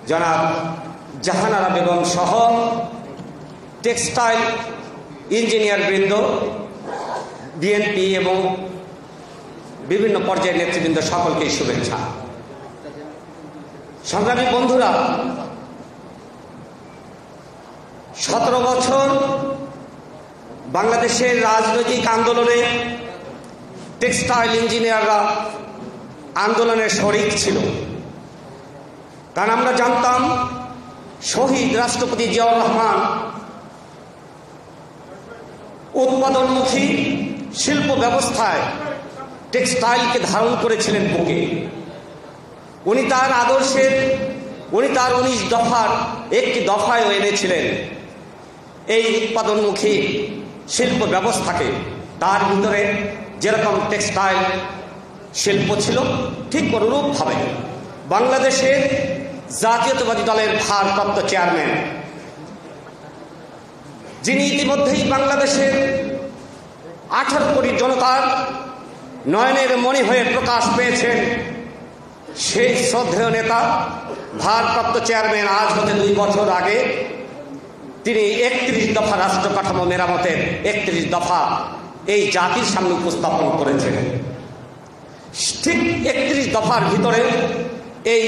জনাব জাহানারা বেগম সহ textile engineer বৃন্দ, বিএনপি এবং বিভিন্ন পর্যায়ের নেতৃবৃন্দ সকলকেই শুভেচ্ছা। সংগ্রামী বন্ধুরা, 17 বছর বাংলাদেশের রাজনৈতিক আন্দোলনে টেক্সটাইল ইঞ্জিনিয়াররা আন্দোলনের শরিক ছিল। কারণ আমরা জানতাম শহীদ রাষ্ট্রপতি জিয়াউর রহমান উৎপাদনমুখী শিল্প ব্যবস্থায় টেক্সটাইলকে ধারণ করেছিলেন বুকে। উনি তার 19 দফার একটি দফায় এনেছিলেন এই উৎপাদনমুখী শিল্প ব্যবস্থাকে। তার ভিতরে যেরকম টেক্সটাইল শিল্প ছিল, ঠিক অনুরূপভাবে বাংলাদেশের জাতীয়তাবাদী দলের ভারপ্রাপ্ত চেয়ারম্যান, যিনি ইতিমধ্যেই বাংলাদেশের 18 কোটি জনতার নয়নের মণি হয়ে প্রকাশ পেয়েছেন, সেই শ্রদ্ধেয় নেতা, ভারপ্রাপ্ত চেয়ারম্যান আজ হতে 2 বছর আগে তিনি 31 দফা রাষ্ট্র কাঠামো মেরামতের 31 দফা এই জাতির সামনে উপস্থাপন করেছেন। ঠিক 31 দফার ভিতরে এই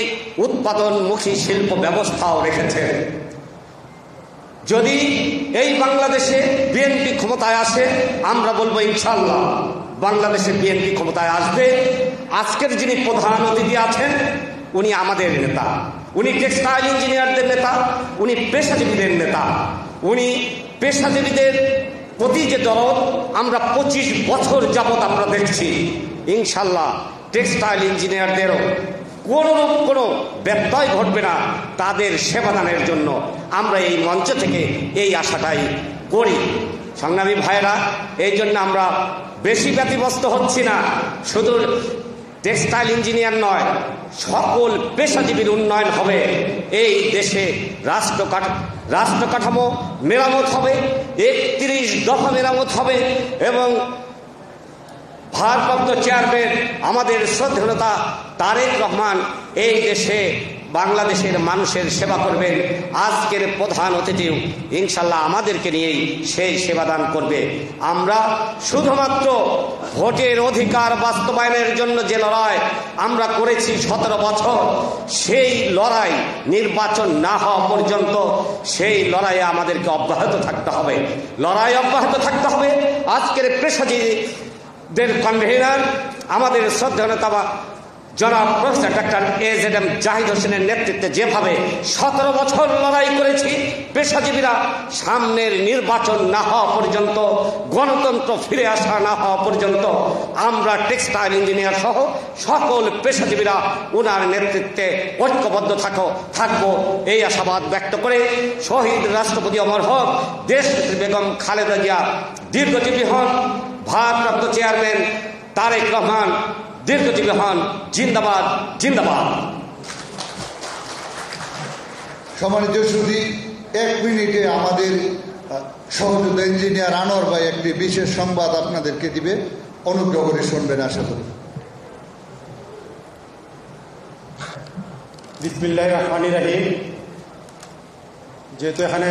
উৎপাদনমুখী শিল্প ব্যবস্থাও রেখেছেন। যদি এই বাংলাদেশে বিএনপি ক্ষমতায় আসে, আমরা বলবো ইনশাআল্লাহ বাংলাদেশে বিএনপি ক্ষমতায় আসবে। আজকের যিনি প্রধান অতিথি আছেন উনি আমাদের নেতা, উনি টেক্সটাইল ইঞ্জিনিয়ারদের নেতা, উনি পেশাজীবীদের নেতা। উনি পেশাজীবীদের প্রতি যে দরদ আমরা 25 বছর যাবৎ আমরা দেখছি, ইনশাআল্লাহ টেক্সটাইল ইঞ্জিনিয়ারদেরও কোনো ব্যত্যয় ঘটবে না তাদের সেবাদানের জন্য। আমরা এই মঞ্চ থেকে এই আশাটাই করি। সংগ্রামী ভাইয়েরা, এই জন্য আমরা বেশি ব্যতিব্যস্ত হচ্ছি না। শুধু টেক্সটাইল ইঞ্জিনিয়ার নয়, সকল পেশাজীবীর উন্নয়ন হবে। এই দেশে রাষ্ট্র কাঠামো মেরামত হবে, 31 দফা মেরামত হবে এবং ভারপ্রাপ্ত চেয়ারম্যান আমাদের শ্রদ্ধেয় নেতা তারেক রহমান এই দেশে বাংলাদেশের মানুষের সেবা করবেন। আজকের প্রধান অতিথি ইনশাল্লাহ আমাদেরকে নিয়েই সেই সেবাদান করবে। আমরা শুধুমাত্র ভোটের অধিকার বাস্তবায়নের জন্য যে লড়াই আমরা করেছি 17 বছর, সেই লড়াই নির্বাচন না হওয়া পর্যন্ত সেই লড়াইয়ে আমাদেরকে অব্যাহত থাকতে হবে। লড়াই অব্যাহত থাকতে হবে। আজকের পেশাজীবীদের কনভেনার আমাদের শ্রদ্ধেয় নেতা জনাব প্রফেসর ডক্টর AZM জাহিদ হোসেনের নেতৃত্বে যেভাবে 17 বছর লড়াই করেছি পেশাজীবীরা, সামনের নির্বাচন না হওয়া পর্যন্ত, গণতন্ত্র ফিরে আসা না হওয়া পর্যন্ত আমরা টেক্সটাইল ইঞ্জিনিয়ার সহ সকল পেশাজীবীরা ওনার নেতৃত্বে ঐক্যবদ্ধ থাকবো এই আশাবাদ ব্যক্ত করে শহীদ রাষ্ট্রপতি অমর হক দেশনেত্রী বেগম খালেদা জিয়া দীর্ঘজীবী হন, ভারপ্রাপ্ত চেয়ারম্যান তারেক রহমান দীর্ঘজীবী হন। জিন্দাবাদ, জিন্দাবাদ। সম্মানিত সুধী, 1 মিনিটে আমাদের সহযোগী ইঞ্জিনিয়ার আনোয়ার ভাই একটি বিশেষ সংবাদ আপনাদেরকে দিবে, অনুগ্রহ করে শুনবেন আশা করি। বিসমিল্লাহির রহমানির রহিম। যেহেতু এখানে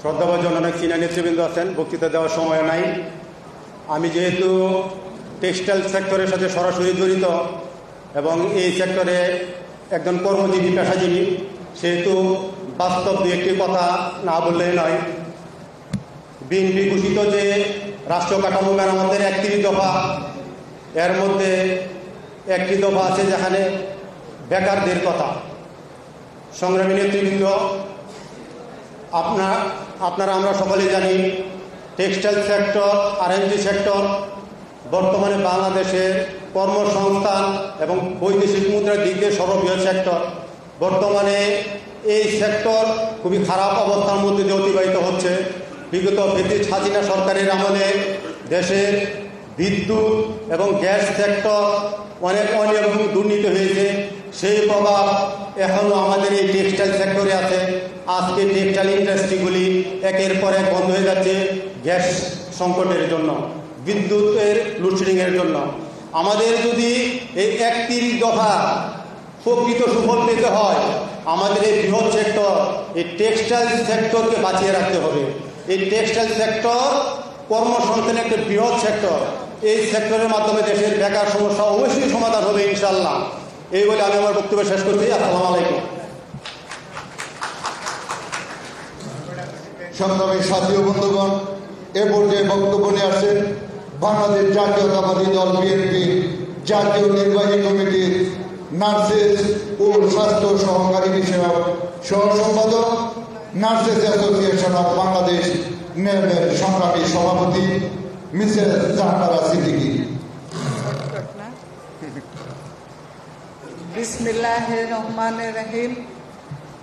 শ্রদ্ধাভাজন অনেক সিনিয়র নেতৃবৃন্দ আছেন, বক্তৃতা দেওয়ার সময় নাই। আমি যেহেতু টেক্সটাইল সেক্টরের সাথে সরাসরি জড়িত এবং এই সেক্টরে একজন কর্মজীবী পেশাজীবী, সেহেতু বাস্তব 2-1টি কথা না বললেই নয়। বিএনপি ঘোষিত যে রাষ্ট্র কাঠামো মেরামতের 31 দফা, এর মধ্যে একটি দফা আছে যেখানে বেকারদের কথা। সংগ্রামী নেতৃবৃন্দ, আপনারা আমরা সকলেই জানি টেক্সটাইল সেক্টর, RMG সেক্টর বর্তমানে বাংলাদেশের কর্মসংস্থান এবং বৈদেশিক মুদ্রার দিক দিয়ে সর্ববৃহৎ সেক্টর। বর্তমানে এই সেক্টর খুবই খারাপ অবস্থার মধ্যে দিয়ে অতিবাহিত হচ্ছে। বিগত ব্রিটিশ হাসিনা সরকারের আমলে দেশের বিদ্যুৎ এবং গ্যাস সেক্টর অনেক অনিয়ম এবং দুর্নীতি হয়েছে। সেই প্রভাব এখনও আমাদের এই টেক্সটাইল সেক্টরে আছে। আজকে টেক্সটাইল ইন্ডাস্ট্রিগুলি একের পর এক বন্ধ হয়ে যাচ্ছে গ্যাস সংকটের জন্য, বিদ্যুতের লোডশেডিংয়ের জন্য। আমাদের যদি এই 31 দফা প্রকৃত সুফল পেতে হয় আমাদের এই বৃহৎ সেক্টর, এই টেক্সটাইল সেক্টরকে বাঁচিয়ে রাখতে হবে। এই টেক্সটাইল সেক্টর কর্মসংস্থানের একটা বৃহৎ সেক্টর। এই সেক্টরের মাধ্যমে দেশের বেকার সমস্যা অবশ্যই সমাধান হবে ইনশাল্লাহ। এই বলে আমি আমার বক্তব্য শেষ করছি। আসসালামু আলাইকুম। সংগ্রামী সাথী ও বন্ধুগণ, এ পর্যায়ে বক্তব্য নিয়ে আসছেন বাংলাদেশ জাতীয়তাবাদী দল বিএনপি জাতীয় নির্বাহী কমিটির নার্সেস ও স্বাস্থ্য সহকারী বিষয়ক সহ সম্পাদক, নার্সেস অ্যাসোসিয়েশন অব বাংলাদেশ নেমের সংগ্রামী সভাপতি মিসেস জাহানারা সিদ্দিকী। বিসমিল্লাহির রহমানির রহিম।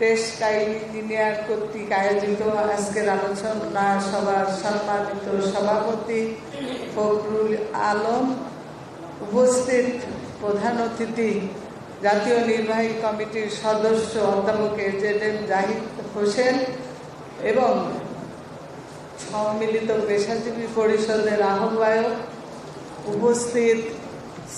টেক্সটাইল ইঞ্জিনিয়ার কর্তৃক আয়োজিত আজকের আলোচনা সভার সম্মানিত সভাপতি ফখরুল আলম, উপস্থিত প্রধান অতিথি জাতীয় নির্বাহী কমিটির সদস্য অধ্যাপক এজেডএম জাহিদ হোসেন এবং সম্মিলিত পেশাজীবী পরিষদের আহ্বায়ক, উপস্থিত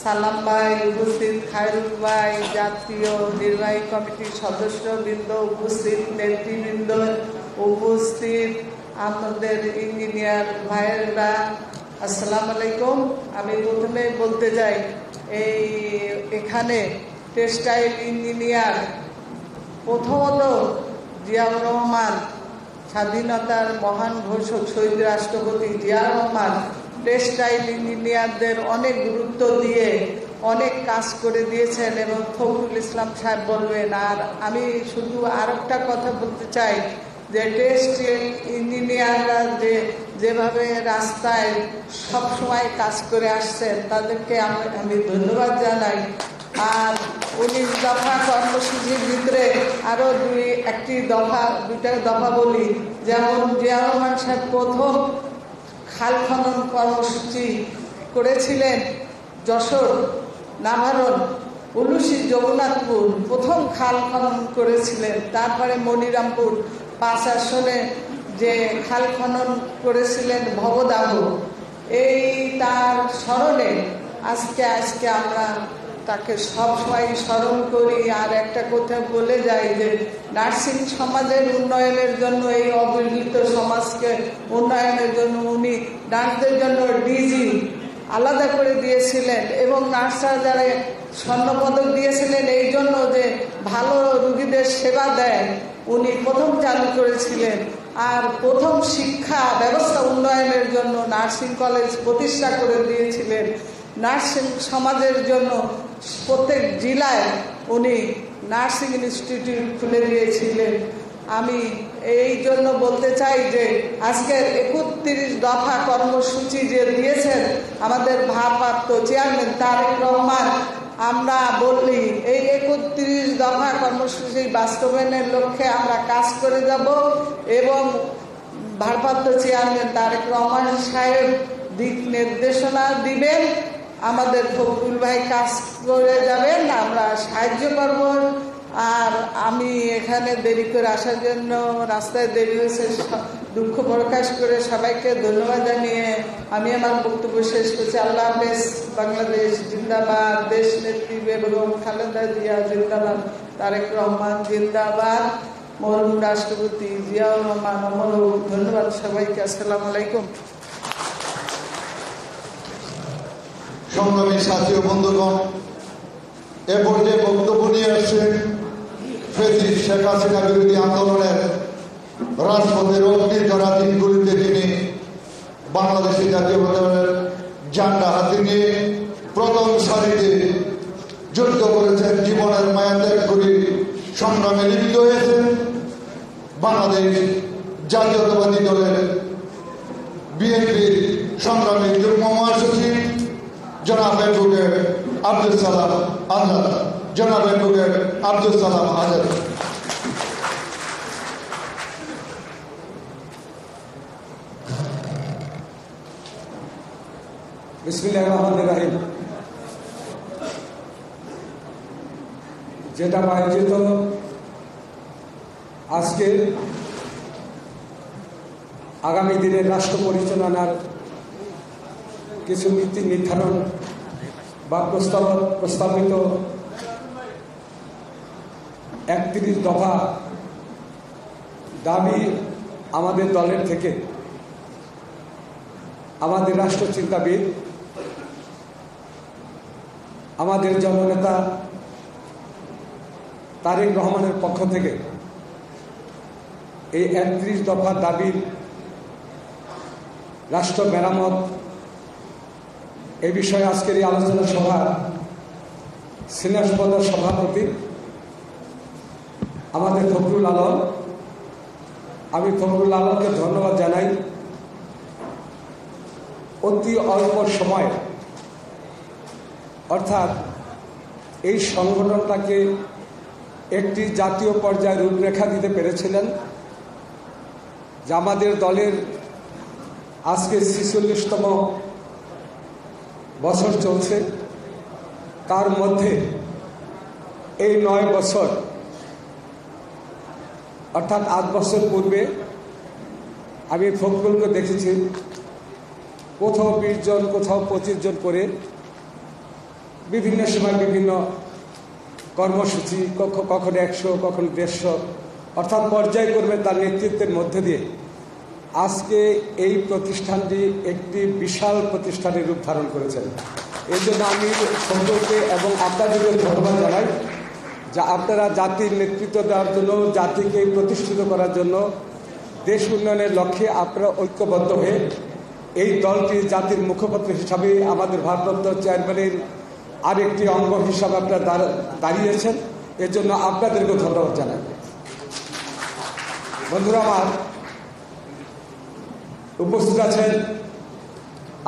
সালাম ভাই, উপস্থিত খায়রুল ভাই, জাতীয় নির্বাহী কমিটির সদস্যবৃন্দ, উপস্থিত নেতৃবৃন্দ, উপস্থিত আমাদের ইঞ্জিনিয়ার ভাইয়েরা, আসসালামু আলাইকুম। আমি প্রথমে বলতে চাই, এখানে টেক্সটাইল ইঞ্জিনিয়ার প্রথমত জিয়াউর রহমান, স্বাধীনতার মহান ঘোষক শহীদ রাষ্ট্রপতি জিয়াউর রহমান টেক্সটাইল ইঞ্জিনিয়ারদের অনেক গুরুত্ব দিয়ে অনেক কাজ করে দিয়েছেন এবং ফখরুল ইসলাম সাহেব বলবেন। আর আমি শুধু আর একটা কথা বলতে চাই যে টেক্সটাইল ইঞ্জিনিয়াররা যেভাবে রাস্তায় সবসময় কাজ করে আসছেন তাদেরকে আমি ধন্যবাদ জানাই। আর 19 দফা কর্মসূচির ভিতরে আরও দুইটা দফা বলি। যেমন জিয়াউর রহমান সাহেব প্রথম খাল খনন কর্মসূচি করেছিলেন যশোর, নাভারণ, উলুশি, জগন্নাথপুর প্রথম খাল খনন করেছিলেন। তারপরে মনিরামপুর 5 আসনে যে খাল খনন করেছিলেন ভবদাহ, এই তার স্মরণে আজকে আমরা তাকে সবসময় স্মরণ করি। আর একটা কথা বলে যাই যে নার্সিং সমাজের উন্নয়নের জন্য, এই অবহেলিত সমাজকে উন্নয়নের জন্য উনি নার্সদের জন্য ডিজি আলাদা করে দিয়েছিলেন এবং নার্সরা যারা স্বর্ণপদক দিয়েছিলেন এই জন্য যে ভালো রোগীদের সেবা দেয়, উনি প্রথম চালু করেছিলেন। আর প্রথম শিক্ষা ব্যবস্থা উন্নয়নের জন্য নার্সিং কলেজ প্রতিষ্ঠা করে দিয়েছিলেন। নার্সিং সমাজের জন্য প্রত্যেক জেলায় উনি নার্সিং ইনস্টিটিউট খুলে দিয়েছিলেন। আমি এই জন্য বলতে চাই যে আজকের 31 দফা কর্মসূচি যে দিয়েছেন আমাদের ভারপ্রাপ্ত চেয়ারম্যান তারেক রহমান, আমরা বললি এই 31 দফা কর্মসূচি বাস্তবায়নের লক্ষ্যে আমরা কাজ করে যাব এবং ভারপ্রাপ্ত চেয়ারম্যান তারেক রহমান সাহেব দিক নির্দেশনা দিবেন, আমাদের ফখরুল ভাই কাজ করে যাবেন, আমরা সাহায্য করব। আর আমি এখানে দেরি করে আসার জন্য, রাস্তায় দেরি হয়েছে, দুঃখ প্রকাশ করে সবাইকে ধন্যবাদ জানিয়ে আমি আমার বক্তব্য শেষ করছি। আল্লাহ হাফেজ। বাংলাদেশ জিন্দাবাদ, দেশ নেত্রী বেগম খালেদা জিয়া জিন্দাবাদ, তারেক রহমান জিন্দাবাদ, মরহুম রাষ্ট্রপতি জিয়াউর রহমান অমর হোক। ধন্যবাদ সবাইকে। আসসালামু আলাইকুম। সংগ্রামী সাথী ও বন্ধুগণ, এ পর্যায়ে বক্তব্য নিয়ে আসছেন ফ্যাসিস্ট শেখ হাসিনা বিরোধী আন্দোলনের রাজপথের অগ্নিঝরা দিনগুলিতে যিনি বাংলাদেশি জাতীয়তাবাদের ঝান্ডা হাতে নিয়ে প্রথম সারিতে যুদ্ধ করেছেন, জীবনের মায়া ত্যাগ করে সংগ্রামে লিপ্ত হয়েছেন, বাংলাদেশ জাতীয়তাবাদী দলের বিএনপির সংগ্রামী যুগ্ম মহাসচিব জনাব অ্যাডভোকেট আব্দুল সালাম আজাদ। জনাব অ্যাডভোকেট আব্দুল সালাম আজাদ। বিসমিল্লাহির রহমানির রহিম। যেটা আয়োজিত আজকে আগামী দিনের রাষ্ট্র পরিচালনার কিছু নীতি নির্ধারণ বা প্রস্তাবিত 31 দফা দাবি আমাদের দলের থেকে আমাদের রাষ্ট্রচিন্তাবিদ, আমাদের জননেতা তারেক রহমানের পক্ষ থেকে এই 31 দফার দাবির রাষ্ট্র মেরামত এই বিষয়ে আজকের এই আলোচনা সভা সিনেসপদ সভাপতি আমাদের ফখরুল আলম, আমি ফখরুল আলমকে ধন্যবাদ জানাই। অতি অল্প সময় অর্থাৎ এই সংগঠনটাকে একটি জাতীয় পর্যায়ে রূপরেখা দিতে পেরেছিলেন, যে আমাদের দলের আজকে 46তম বছর চলছে, তার মধ্যে এই 9 বছর অর্থাৎ 8 বছর পূর্বে আমি ফখরুলকে দেখেছি কোথাও 20 জন, কোথাও 25 জন করে বিভিন্ন সময় বিভিন্ন কর্মসূচি, কখনো 100, কখনো 150, অর্থাৎ পর্যায়ক্রমে তার নেতৃত্বের মধ্যে দিয়ে আজকে এই প্রতিষ্ঠানটি একটি বিশাল প্রতিষ্ঠানের রূপ ধারণ করেছেন। এই জন্য আমি সকলকে এবং আপনাদেরকে ধন্যবাদ জানাই যে আপনারা জাতির নেতৃত্ব দেওয়ার জন্য, জাতিকে প্রতিষ্ঠিত করার জন্য, দেশ উন্নয়নের লক্ষ্যে আপনারা ঐক্যবদ্ধ হয়ে এই দলটি জাতির মুখপাত্র হিসাবে আমাদের ভারপ্রাপ্ত চেয়ারম্যানের আরেকটি অঙ্গ হিসাবে আপনারা দাঁড়িয়েছেন। এর জন্য আপনাদেরকে ধন্যবাদ জানাই। বন্ধুরা আমার, উপস্থিত আছেন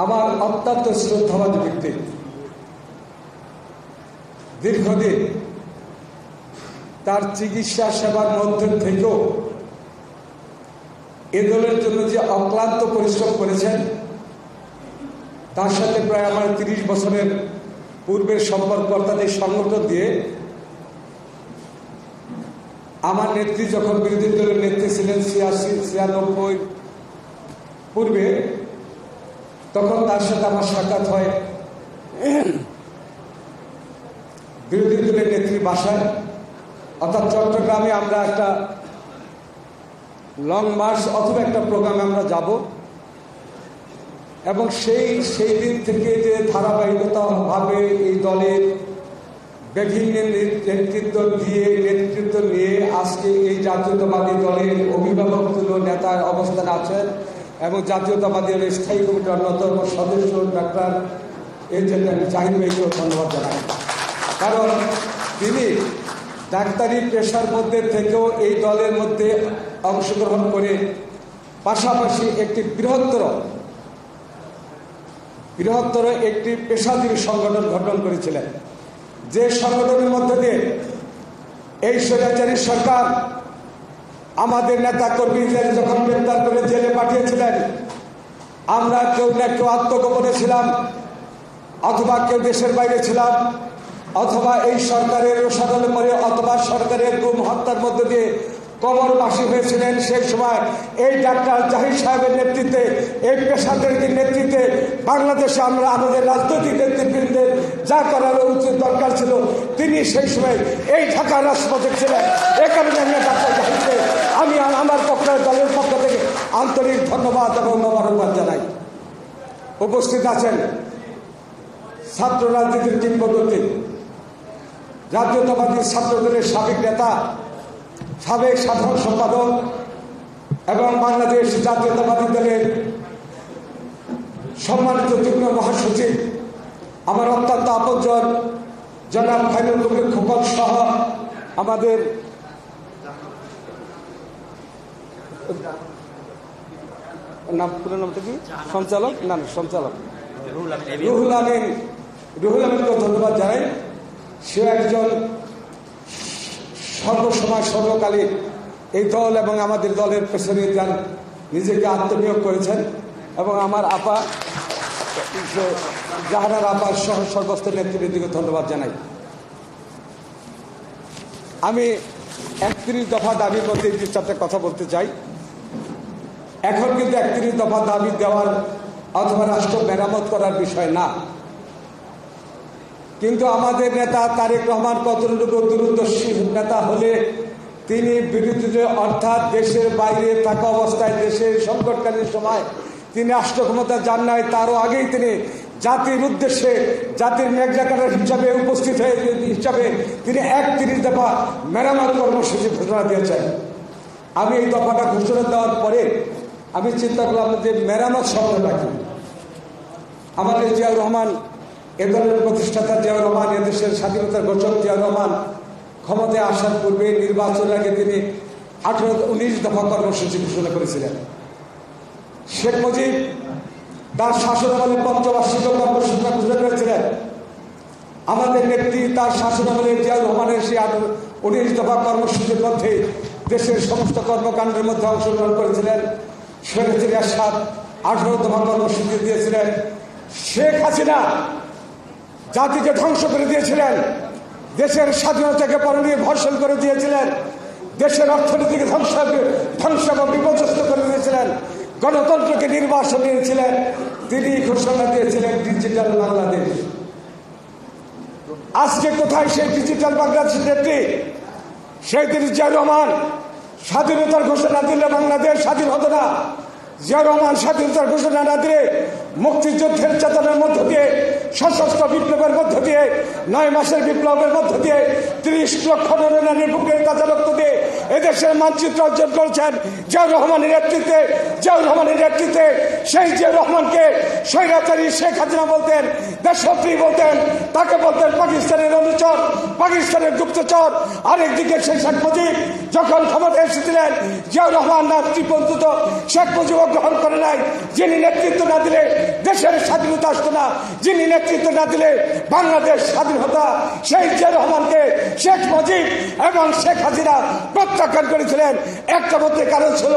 আমার অত্যন্ত শ্রদ্ধাবান ব্যক্তি, দীর্ঘদিন তার চিকিৎসা সেবার মধ্যে থেকেও এ দলের জন্য যে অক্লান্ত পরিশ্রম করেছেন, তার সাথে প্রায় আমার 30 বছরের পূর্বের সম্পর্ক, অর্থাৎ এই সংগঠন দিয়ে আমার নেত্রী যখন বিরোধী দলের নেত্রী ছিলেন 86-96 পূর্বে, তখন তার সাথে আমার সাক্ষাৎ হয় বিরোধী দলের নেত্রীর বাসায়, অর্থাৎ চট্টগ্রামে। আমরা একটা লং মার্চ অথবা একটা প্রোগ্রামে আমরা যাব, এবং সেই দিন থেকে যে ধারাবাহিকতাভাবে এই দলের বিভিন্ন নেতৃত্ব নিয়ে আজকে এই জাতীয়তাবাদী দলের অভিভাবক তুল্য নেতার অবস্থান আছেন, এবং জাতীয়তাবাদী দলের স্থায়ী কমিটির অন্যতম সদস্য ডাক্তার জাহিদ ভাইকেও ধন্যবাদ জানাই। কারণ তিনি ডাক্তারি পেশার মধ্যে থেকেও এই দলের মধ্যে অংশগ্রহণ করে পাশাপাশি একটি বৃহত্তর একটি পেশাজীবী সংগঠন গঠন করেছিলেন, যে সংগঠনের মধ্যে দিয়ে এই স্বৈরাচারী সরকার আমাদের নেতা কর্মীদের যখন গ্রেপ্তার করে জেলে পাঠিয়েছিলেন, আমরা কেউ না কেউ আত্মগোপনে ছিলাম, অথবা কেউ দেশের বাইরে ছিলাম, অথবা এই সরকারের রোষাদলে পরে, অথবা সরকারের গুম হত্যার মধ্যে দিয়ে কবরবাসী হয়েছিলেন। সেই সময় এই ডাক্তার জাহিদ সাহেবের নেতৃত্বে, এই পেশাদারদের নেতৃত্বে বাংলাদেশে আমরা আমাদের রাজনৈতিক নেতৃবৃন্দের যা করার উচিত দরকার ছিল, তিনি সেই সময় এই ঢাকার রাষ্ট্রপতি ছিলেন। এ কারণে আমি ডাক্তার জাহিদকে আমি আমার দলের পক্ষ থেকে আন্তরিক ধন্যবাদ এবং মোবারকবাদ জানাই। উপস্থিত আছেন ছাত্র রাজনীতির কিংবদন্তি, জাতীয়তাবাদী ছাত্র দলের সাবেক নেতা, সাবেক সাধারণ সম্পাদক এবং বাংলাদেশ জাতীয়তাবাদী দলের সম্মানিত যুগ্ম মহাসচিব, আমার অত্যন্ত আপনজন জনাব ফাইনুল কবির খোকন সহ আমাদের পুরো নামটা কি, সঞ্চালক রুহুল আমিনকে ধন্যবাদ জানাই। সে একজন সর্বসময় সর্বকালীন এই দল এবং আমাদের দলের পেছনে যান নিজেকে আত্মনিয়োগ করেছেন, এবং আমার আপা জাহানার আপার সহ সর্বস্ত নেতৃবৃন্দকে ধন্যবাদ জানাই। আমি 31 দফা দাবির মধ্যে এই চারটে কথা বলতে চাই। এখন কিন্তু 31 দফা দাবি দেওয়ার অথবা রাষ্ট্র মেরামত করার বিষয় না। কিন্তু আমাদের নেতা তারেক রহমান কতটুকু দূরদর্শী নেতা হলে তিনি বিরোধীদের অর্থাৎ দেশের বাইরে থাকা অবস্থায় দেশের সংকটকালীন সময় তিনি রাষ্ট্র ক্ষমতা যান নাই, তারও আগেই তিনি জাতির উদ্দেশ্যে জাতির মেঘজাকার হিসাবে উপস্থিত হয়ে হিসাবে তিনি 31 দফা মেরামত কর্মসূচি ঘোষণা দিয়েছেন। আমি এই দফাটা ঘোষণা দেওয়ার পরে আমি চিন্তা করলাম যে মেরামত শব্দটা কি। আমাদের জিয়াউর রহমান, এ দলের প্রতিষ্ঠাতা জিয়াউর রহমান, এদেশের স্বাধীনতার ঘোষক জিয়াউর রহমান ক্ষমতায় আসার পূর্বে নির্বাচনের আগে তিনি 19 দফা কর্মসূচি ঘোষণা করেছিলেন। শেখ মুজিব তার শাসনামলে পঞ্চবার্ষিক কর্মসূচি ঘোষণা করেছিলেন। আমাদের নেত্রী তার শাসনামলে জিয়াউর রহমানের সেই 19 দফা কর্মসূচির মধ্যে দেশের সমস্ত কর্মকাণ্ডের মধ্যে অংশগ্রহণ করেছিলেন। স্বৈরাচারী এরশাদ 18 দফা কর্মসূচি দিয়েছিলেন। শেখ হাসিনা জাতিকে ধ্বংস করে দিয়েছিলেন, দেশের স্বাধীনতাকে পরনীয় ভর্ষণ করে দিয়েছিলেন, দেশের অর্থনীতিকে ধ্বংস এবং বিপর্যস্ত করে দিয়েছিলেন, গণতন্ত্রকে নির্বাসন দিয়েছিলেন। তিনি ঘোষণা দিয়েছিলেন ডিজিটাল বাংলাদেশ। আজকে কোথায় সেই ডিজিটাল বাংলাদেশের নেত্রী? সেই তিনি জিয়াউর রহমান স্বাধীনতার ঘোষণা দিলে বাংলাদেশ স্বাধীন হতো না। জিয়াউর রহমান স্বাধীনতার ঘোষণা না দিলে মুক্তিযুদ্ধের চেতনার মধ্য দিয়ে, সশস্ত্র বিপ্লবের মধ্য দিয়ে, 9 মাসের বিপ্লবের মধ্য দিয়ে 30 লক্ষ নারীর বুকে তাজা রক্ত দিয়ে এদেশের মানচিত্র অর্জন করেছেন জিয়াউর রহমানের নেতৃত্বে। জিয়াউর রহমানের নেতৃত্বে সেই জিয়াউর রহমানকে স্বৈরাচারী শেখ হাসিনা বলতেন, দেশপ্রিয় বলতেন, তাকে বলতেন পাকিস্তানের অনুচর, পাকিস্তানের গুপ্তচর। আরেকদিকে সেই শেখ মুজিব যখন ক্ষমতায় এসেছিলেন, জিয়াউর রহমান নামটি পর্যন্ত শেখ মুজিব গ্রহণ করে নাই। যিনি নেতৃত্ব না দিলে দেশের স্বাধীনতা আসতো না, যিনি নেতৃত্ব না দিলে বাংলাদেশ স্বাধীন হতো, সেই জিয়াউর রহমানকে শেখ মুজিব এবং শেখ হাসিনা প্রত্যাখ্যান করেছিলেন। একটা মধ্যে কারণ ছিল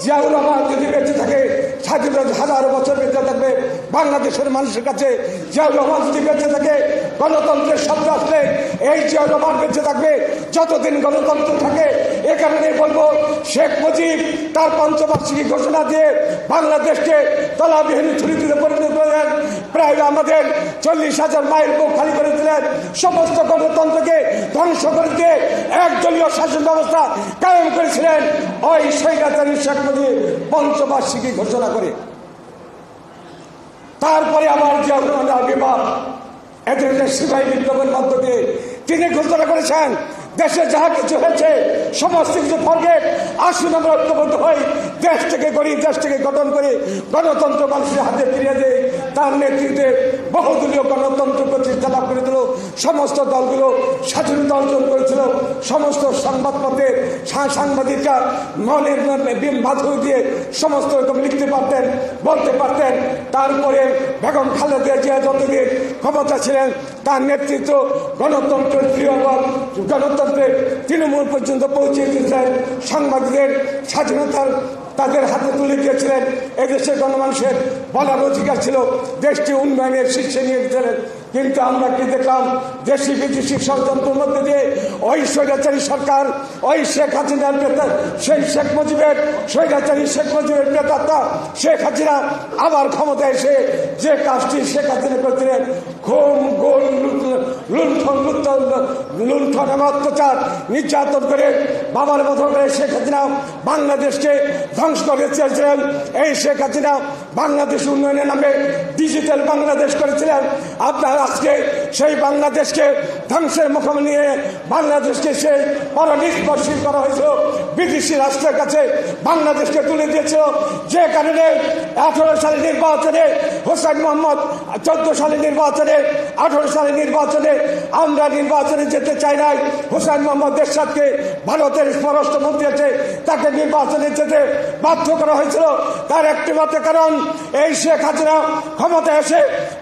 জিয়াউর রহমান যদি বেঁচে থাকে, স্বাধীনতা 1000 বছর বেঁচে থাকবে বাংলাদেশের মানুষের কাছে। জিয়াউর রহমান যদি বেঁচে থাকে, গণতন্ত্রের শব্দ আসলে এই জিয়াউর রহমান বেঁচে থাকবে যতদিন গণতন্ত্র থাকে। এ কারণে বলবো, শেখ মুজিব তার পঞ্চবার্ষিকী ঘোষণা দিয়ে বাংলাদেশকে তলাবিহীন ছুরিতে পরিণত করেন। প্রায় আমাদের 40,000 মায়ের বুক খালি করেছিলেন। সমস্ত গণতন্ত্রকে ধ্বংস করে দিয়ে একদলীয় শাসন ব্যবস্থা কায়েম করেছিলেন ওই স্বৈরাচারী শেখ মুজিব পঞ্চবার্ষিকী ঘোষণা করে। তারপরে আমার জিয়াউর রহমানের আবির্ভাব, এদের সিপাহী বিপ্লবের মধ্য দিয়ে তিনি ঘোষণা করেছেন দেশে যাহা কিছু হয়েছে সমস্ত কিছু ফরগেট, আসুন আমরা ঐক্যবদ্ধ হই, দেশ থেকে গড়ি, দেশ থেকে গঠন করে গণতন্ত্র মানুষের হাতে ফিরিয়ে দেয়। তার নেতৃত্বে বহুদলীয় গণতন্ত্র প্রতিষ্ঠা লাভ করে দিল। সমস্ত দলগুলো স্বাধীনতা অর্জন করেছিল। সমস্ত সংবাদপত্রের সাংবাদিকরা মনের মাধুরী দিয়ে সমস্ত রকম লিখতে পারতেন, বলতে পারতেন। তারপরে বেগম খালেদা জিয়া যতদিন ক্ষমতা ছিলেন, তার নেতৃত্ব গণতন্ত্রের প্রিয়পদ, গণতন্ত্রের তৃণমূল পর্যন্ত পৌঁছে দিয়েছিলেন। সাংবাদিকদের স্বাধীনতার তাদের হাতে তুলে দিয়েছিলেন। এদেশের গণমানুষের বলার অধিকার ছিল, দেশটি উন্নয়নের শীর্ষে নিয়ে গেছিলেন। কিন্তু আমরা কি দেখলাম, দেশি বিদেশি ষড়যন্ত্রের মধ্যে দিয়ে ওই স্বৈরাচারী সরকার, ওই শেখ হাসিনার নেতা, সেই শেখ মুজিবের স্বৈরাচারী শেখ মুজিবের নেতা শেখ হাসিনা আবার ক্ষমতায় এসে যে কাজটি শেখ হাসিনা করেছিলেন, খুন, গোল, লুণ্ঠন এবং অত্যাচার নির্যাতন করে বাবার মতো করে শেখ হাসিনা বাংলাদেশকে ধ্বংস করে চেয়েছিলেন। এই শেখ হাসিনা বাংলাদেশ উন্নয়নের নামে ডিজিটাল বাংলাদেশ করেছিলেন। আপনার আজকে সেই বাংলাদেশকে ধ্বংসের মুখে নিয়ে বাংলাদেশকে সেই পরনিষ্পর্শীল করা হয়েছিল, বিদেশি রাষ্ট্রের কাছে বাংলাদেশকে তুলে দিয়েছিল। যে কারণে 18 সালের নির্বাচনে হোসেন মোহাম্মদ, 14 সালের নির্বাচনে, 18 সালের নির্বাচনে আমরা নির্বাচনে যেতে চাই নাই। হোসেন মোহাম্মদ এরশাদকে ভারতের স্বরাষ্ট্রমন্ত্রী আছে, তাকে নির্বাচনে যেতে বাধ্য করা হয়েছিল। তার একটি মাত্র কারণ, এই শেখ হাসিনা ক্ষমতা এসে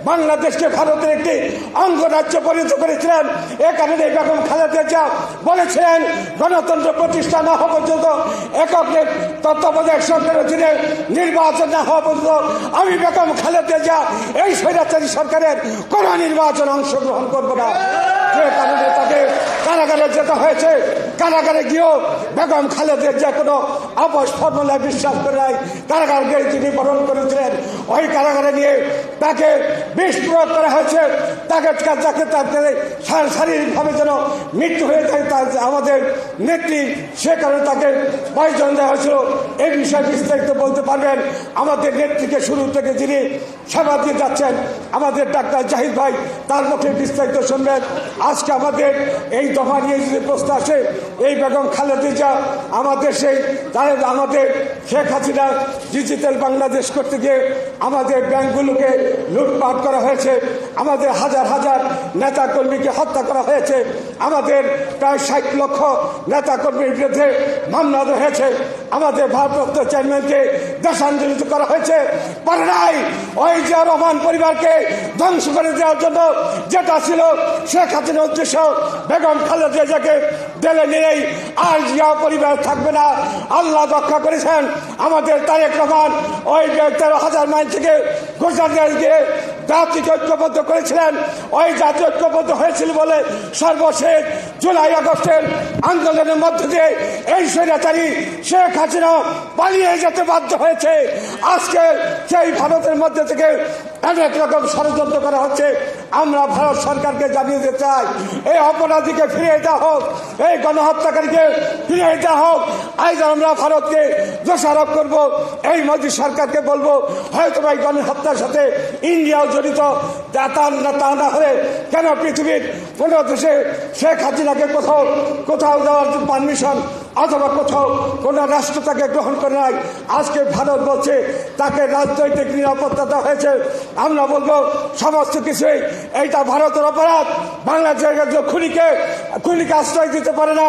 বাংলাদেশকে ভারতের একটি অঙ্গরাজ্য পরিণত করেছিলেন। এ কারণে বেগম খালেদা জিয়া বলেছিলেন, গণতন্ত্র প্রতিষ্ঠা না হওয়া পর্যন্ত, একক তত্ত্বাবধায়ক সরকারের অধীনে নির্বাচন না হওয়া পর্যন্ত আমি বেগম খালেদা জিয়া এই স্বৈরাচারী সরকারের কোন নির্বাচন অংশগ্রহণ করবো না। যে কারণে তাকে কারাগারে যেতে হয়েছে। কারাগারে গিয়েও বেগম খালেদের যে কোনো আপস ফর্মুলায় বিশ্বাস করে নাই, কারাগারকে তিনি বরণ করেছিলেন। ওই কারাগারে নিয়ে তাকে বিষ প্রয়োগ করা হয়েছে, তাকে শারীরিকভাবে যেন মৃত্যু হয়ে যায় আমাদের নেত্রী, সে কারণে তাকে পয়জন দেওয়া হয়েছিল। এই বিষয়ে বিস্তারিত বলতে পারবেন আমাদের নেত্রীকে শুরু থেকে যিনি সেবা দিয়ে যাচ্ছেন আমাদের ডাক্তার জাহিদ ভাই, তার মুখে বিস্তারিত শুনবেন। আজকে আমাদের এই দফা নিয়ে যদি প্রশ্ন আসে, এই বেগম খালেদা জিয়া আমাদের সেই আমাদের শেখ হাসিনা ডিজিটাল বাংলাদেশ করতে গিয়ে আমাদের ব্যাংকগুলোকে লুটপাট করা হয়েছে, আমাদের হাজার হাজার নেতাকর্মীকে হত্যা করা হয়েছে, আমাদের প্রায় 60 লক্ষ নেতাকর্মীর বিরুদ্ধে মামলা হয়েছে, আমাদের ভারপ্রাপ্ত চেয়ারম্যানকে দেশান্তরিত করা হয়েছে। পারে নাই ওই জিয়া রহমান পরিবারকে ধ্বংস করে দেওয়ার জন্য যেটা ছিল শেখ হাসিনার উদ্দেশ্য, বেগম খালেদা জিয়াকে জেলে নিয়েই আর জিয়া পরিবার থাকবে না। আল্লাহ রক্ষা করেছেন আমাদের তারেক রহমান ওই 13,000 মাইল থেকে গুজরাট গিয়ে জাতিকে ঐক্যবদ্ধ করেছিলেন। ওই জাতি ঐক্যবদ্ধ হয়েছিল বলে সর্বশেষ জুলাই আগস্টের আন্দোলনের মধ্য দিয়ে এই স্বৈরাচারী শেখ হাসিনা পালিয়ে যেতে বাধ্য হয়েছে। আজকে সেই ভারতের মধ্যে থেকে অনেক রকম ষড়যন্ত্র করা হচ্ছে। আমরা ভারত সরকারকে জানিয়ে দিতে চাই, এই অপরাধীকে ফিরিয়ে দেওয়া হোক, এই গণহত্যাকারীকে ফিরিয়ে দেওয়া হোক। আজ আমরা ভারতকে দোষারোপ করব, এই মোদী সরকারকে বলবো হয়তো এই গণহত্যার সাথে ইন্ডিয়াও জড়িত। তা না হলে কেন পৃথিবীর কোনো দেশে শেখ হাসিনাকে কোথাও যাওয়ার পারমিশন অথবা কোথাও কোন রাষ্ট্র তাকে গ্রহণ করে নাই? আজকে ভারত বলছে তাকে রাজনৈতিক নিরাপত্তা দেওয়া হয়েছে। আমরা বলবো সমস্ত কিছুই এইটা ভারতের অপরাধ। বাংলাদেশের খুনিকে আশ্রয় দিতে পারে না,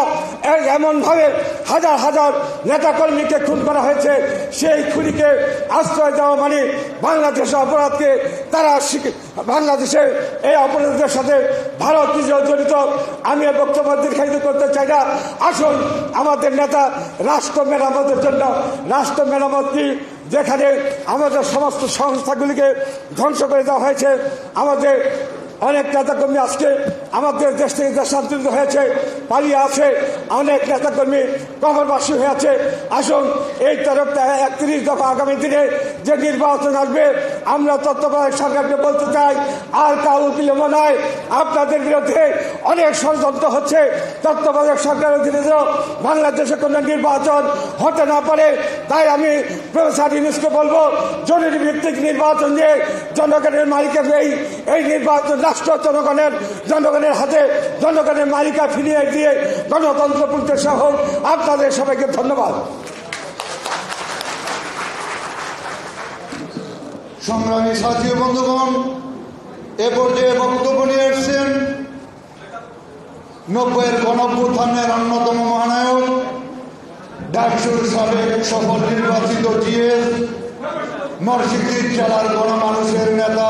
এমন ভাবে হাজার হাজার নেতাকর্মীকে খুন করা হয়েছে। সেই খুনিকে আশ্রয় দেওয়া মানে বাংলাদেশের অপরাধকে তারা বাংলাদেশের এই অপরাধের সাথে ভারত নিজেও জড়িত। আমি বক্তব্য দীর্ঘায়িত করতে চাই না। আসুন আমাদের নেতা রাষ্ট্র মেরামতের জন্য রাষ্ট্র মেরামতটি, যেখানে আমাদের সমস্ত সংস্থাগুলিকে ধ্বংস করে দেওয়া হয়েছে, আমাদের অনেক নেতাকর্মী আজকে আমাদের দেশ থেকে দেশান্তরিত হয়েছে, পালিয়ে আছে, অনেক নেতাকর্মী কবরবাসী হয়ে আছে। আসুন এই তরফটা 31 দফা আগামী দিনে যে নির্বাচন আসবে, আমরা তত্ত্বাবধায়ক সরকারকে বলতে চাই আর কারো বিলম্ব নয়, আপনাদের বিরুদ্ধে অনেক ষড়যন্ত্র হচ্ছে। তত্ত্বাবধায়ক সরকারের দিনে বাংলাদেশে কোনো নির্বাচন হতে না পারে। তাই আমি প্রফেসর ইউনূসকে বলবো জরুরি ভিত্তিক নির্বাচন দিয়ে জনগণের মালিকের এই নির্বাচন রাষ্ট্র জনগণের হাতে জনগণের মালিকা ফিরিয়ে দিয়ে গণতন্ত্র প্রতিষ্ঠা হোক। আপনাদের সবাইকে ধন্যবাদ। সংগ্রামী সাথী বন্ধুগণ, এ পর্যায়ে বক্তব্য নিয়ে এসছেন 90-এর গণঅভ্যুত্থানের অন্যতম মহানায়ক, ডাকসুর সাবেক সফল নির্বাচিত জিএস, নরসিংদী জেলার গণমানুষের নেতা,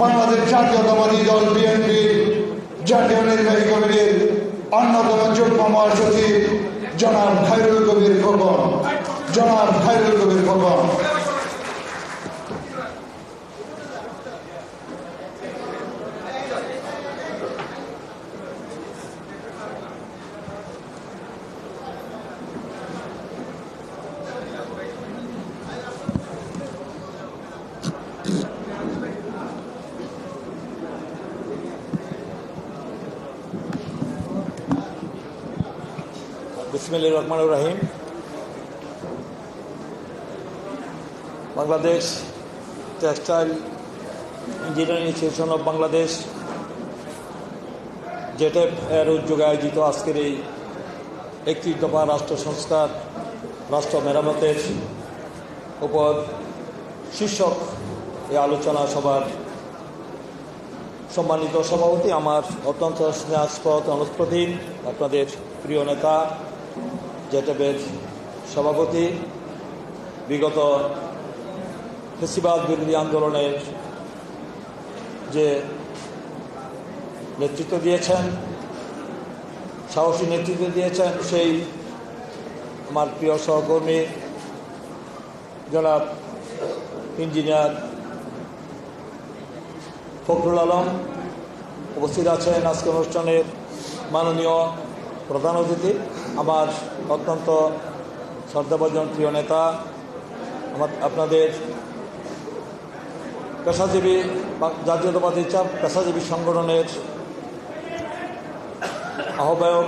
বাংলাদেশ জাতীয়তাবাদী দল বিএনপি জাতীয় নির্বাহী কমিটির অন্যতম যুগ্ম মহাসচিব জনাব খায়রুল কবির খোকন। বিসমিল্লাহির রহমানির রহিম। Bangladesh textile engineering association of Bangladesh জেটেপ এর উদ্যোগে আয়োজিত আজকের এই 31 দফা রাষ্ট্র সংস্কার রাষ্ট্র মেরামতের উপর শীর্ষক এই আলোচনা সভার সম্মানিত সভাপতি, আমার অত্যন্ত স্নেহাস্পদ অনুপ্রতিম আপনাদের প্রিয় নেতা জেটেপের সভাপতি, বিগত ফেসিবাদ বিরোধী আন্দোলনের যে নেতৃত্ব দিয়েছেন, সাহসী নেতৃত্ব দিয়েছেন, সেই আমার প্রিয় সহকর্মী জনাব ইঞ্জিনিয়ার ফখরুল আলম উপস্থিত আছেন। আজকের অনুষ্ঠানের মাননীয় প্রধান অতিথি, আমার অত্যন্ত শ্রদ্ধাভাজন প্রিয় নেতা, আপনাদের পেশাজীবী জাতীয়তাবাদী পেশাজীবী সংগঠনের আহ্বায়ক,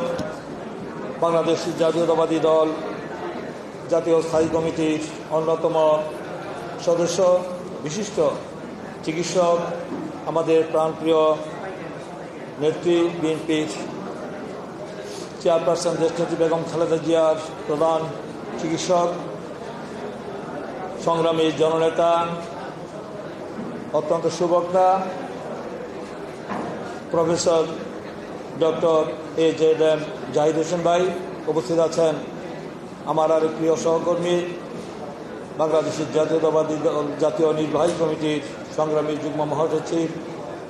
বাংলাদেশ জাতীয়তাবাদী দল জাতীয় স্থায়ী কমিটির অন্যতম সদস্য, বিশিষ্ট চিকিৎসক, আমাদের প্রাণপ্রিয় নেত্রী, বিএনপির চেয়ারপারসন দেশনেত্রী বেগম খালেদা জিয়ার প্রধান চিকিৎসক, সংগ্রামী জননেতা, অত্যন্ত সুবক্তা professor doctor AJM Zahid Hossain ভাই, উপস্থিত আছেন আমার আরেক প্রিয় সহকর্মী, বাংলাদেশের জাতীয়তাবাদী দল জাতীয় নির্বাহী কমিটির সংগ্রামী যুগ্ম মহাসচিব,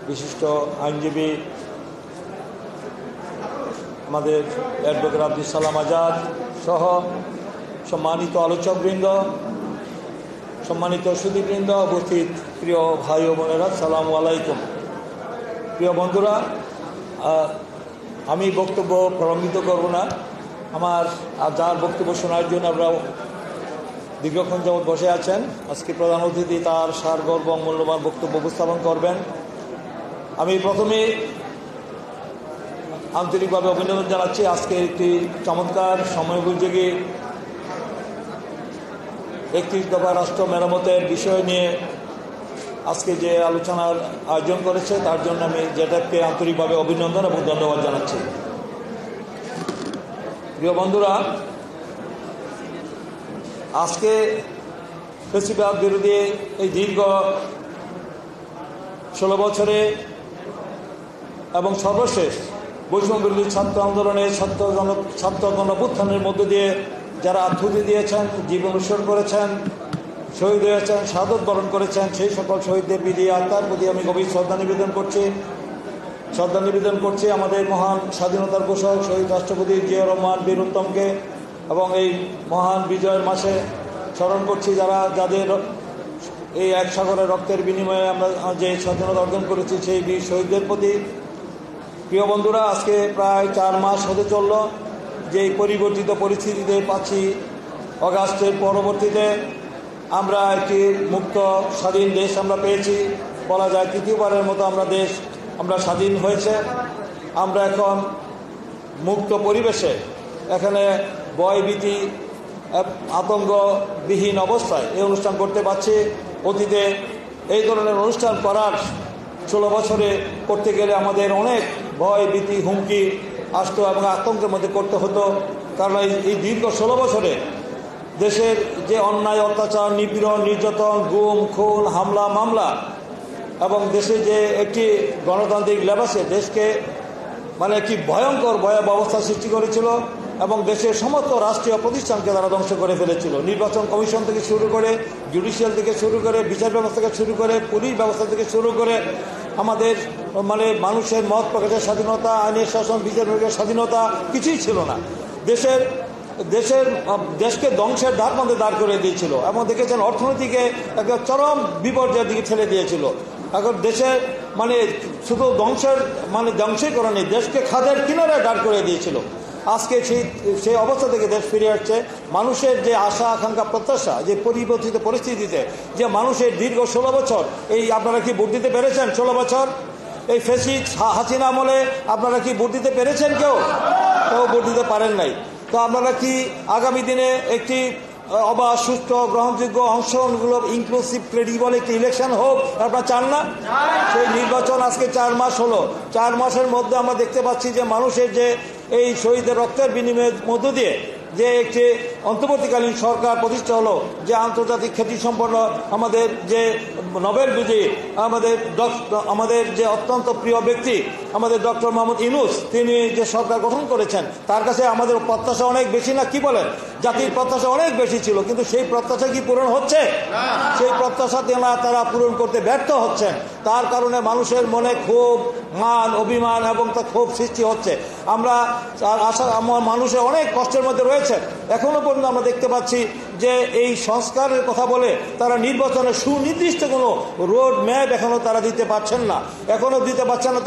বিশিষ্ট আইনজীবী আমাদের অ্যাডভোকেট আব্দুল সালাম আজাদ সহ সম্মানিত আলোচকবৃন্দ, সম্মানিত সুধীবৃন্দ, উপস্থিত প্রিয় ভাই ও বোনেরা, আসসালামু আলাইকুম। প্রিয় বন্ধুরা, আমি বক্তব্য প্রলম্বিত করব না। আমার যার বক্তব্য শোনার জন্য আমরা দীর্ঘক্ষণ যাবৎ বসে আছেন, আজকে প্রধান অতিথি তার সারগর্ব মূল্যবান বক্তব্য উপস্থাপন করবেন। আমি প্রথমে আন্তরিকভাবে অভিনন্দন জানাচ্ছি আজকে একটি চমৎকার সময়োপযোগী 31 দফা রাষ্ট্র মেরামতের বিষয় নিয়ে আজকে যে আলোচনার আয়োজন করেছে তার জন্য আমি জেটাপকে আন্তরিকভাবে অভিনন্দন এবং ধন্যবাদ জানাচ্ছি। প্রিয় বন্ধুরা, আজকে ফ্যাসিবাদ বিরোধী এই দীর্ঘ 16 বছরে এবং সর্বশেষ বৈষম্য বিরোধী ছাত্র আন্দোলনের ছাত্র গণঅভ্যুত্থানের মধ্য দিয়ে যারা আত্মহত্যা দিয়েছেন, জীবন উৎসর্গ করেছেন, শহীদ হয়েছেন, শাহাদত বরণ করেছেন, সেই সকল শহীদদের বিধি আত্মার প্রতি আমি গভীর শ্রদ্ধা নিবেদন করছি আমাদের মহান স্বাধীনতার ঘোষক শহীদ রাষ্ট্রপতি জিয়া রহমান বীর উত্তমকে, এবং এই মহান বিজয়ের মাসে স্মরণ করছি যাদের এই এক সাগরের রক্তের বিনিময়ে আমরা যে স্বাধীনতা অর্জন করেছি সেই বীর শহীদদের প্রতি। প্রিয় বন্ধুরা, আজকে প্রায় 4 মাস হতে চলল যে এই পরিবর্তিত পরিস্থিতিতে 5ই অগাস্টের পরবর্তীতে আমরা একটি মুক্ত স্বাধীন দেশ আমরা পেয়েছি। বলা যায় তৃতীয়বারের মতো আমরা স্বাধীন হয়েছে। আমরা এখন মুক্ত পরিবেশে এখানে ভয়ভীতি আতঙ্কবিহীন অবস্থায় এই অনুষ্ঠান করতে পারছি। অতীতে এই ধরনের অনুষ্ঠান করার 16 বছরে করতে গেলে আমাদের অনেক ভয় ভীতি হুমকি আসতো এবং আতঙ্কের মধ্যে করতে হতো। কারণ এই দীর্ঘ 16 বছরে দেশের যে অন্যায় অত্যাচার, নিপীড়ন, নির্যাতন, গুম, খুন, হামলা, মামলা এবং দেশে যে একটি গণতান্ত্রিক লেবাসে দেশকে একটি ভয়ঙ্কর ভয়াবহ অবস্থা সৃষ্টি করেছিল এবং দেশের সমস্ত রাষ্ট্রীয় প্রতিষ্ঠানকে তারা ধ্বংস করে ফেলেছিল। নির্বাচন কমিশন থেকে শুরু করে, জুডিশিয়াল থেকে শুরু করে, বিচার ব্যবস্থা থেকে শুরু করে, পুলিশ ব্যবস্থা থেকে শুরু করে আমাদের মানুষের মত প্রকাশের স্বাধীনতা, আইনের শাসন, বিচার বিভাগের স্বাধীনতা কিছুই ছিল না। দেশকে ধ্বংসের ধার মধ্যে দাঁড় করে দিয়েছিল এবং দেখেছেন অর্থনীতিকে একটা চরম বিপর্যয়ের দিকে ঠেলে দিয়েছিল। এখন দেশের শুধু ধ্বংসই করেনি, দেশকে খাদের কিনারে দাঁড় করে দিয়েছিল। আজকে সেই অবস্থা থেকে দেশ ফিরে আসছে। মানুষের যে আশা আকাঙ্ক্ষা প্রত্যাশা, যে পরিবর্তিত পরিস্থিতিতে যে মানুষের দীর্ঘ 16 বছর, এই আপনারা কি ভোট দিতে পেরেছেন? 16 বছর এই ফ্যাসিস্ট হাসিনা আমলে আপনারা কি ভোট দিতে পেরেছেন? কেউ ভোট দিতে পারেন নাই। তো আপনারা কি আগামী দিনে একটি অবাধ, সুষ্ঠু, গ্রহণযোগ্য, অংশগ্রহণমূলক, ইনক্লুসিভ, ক্রেডিবল একটি ইলেকশন হোক আপনারা চান না? সেই নির্বাচন আজকে 4 মাস হলো। 4 মাসের মধ্যে আমরা দেখতে পাচ্ছি যে মানুষের যে এই শহীদের রক্তের বিনিময়ের মধ্য দিয়ে যে একটি অন্তর্বর্তীকালীন সরকার প্রতিষ্ঠা হলো, যে আন্তর্জাতিক খ্যাতিসম্পন্ন আমাদের যে নোবেল বিজয়ী আমাদের যে অত্যন্ত প্রিয় ব্যক্তি আমাদের ডক্টর মোহাম্মদ ইউনূস, তিনি যে সরকার গঠন করেছেন তার কাছে আমাদের প্রত্যাশা অনেক বেশি না? কি বলেন? জাতির প্রত্যাশা অনেক বেশি ছিল, কিন্তু সেই প্রত্যাশা কি পূরণ হচ্ছে? সেই প্রত্যাশা তারা পূরণ করতে ব্যর্থ হচ্ছেন। তার কারণে মানুষের মনে ক্ষোভ, মান, অভিমান এবং তা ক্ষোভ সৃষ্টি হচ্ছে। মানুষের অনেক কষ্টের মধ্যে রয়েছে। এখনো পর্যন্ত আমরা দেখতে পাচ্ছি যে এই সংস্কারের কথা বলে তারা নির্বাচনে সুনির্দিষ্ট কোনো রোড ম্যাপ এখনো তারা দিতে পারছেন না।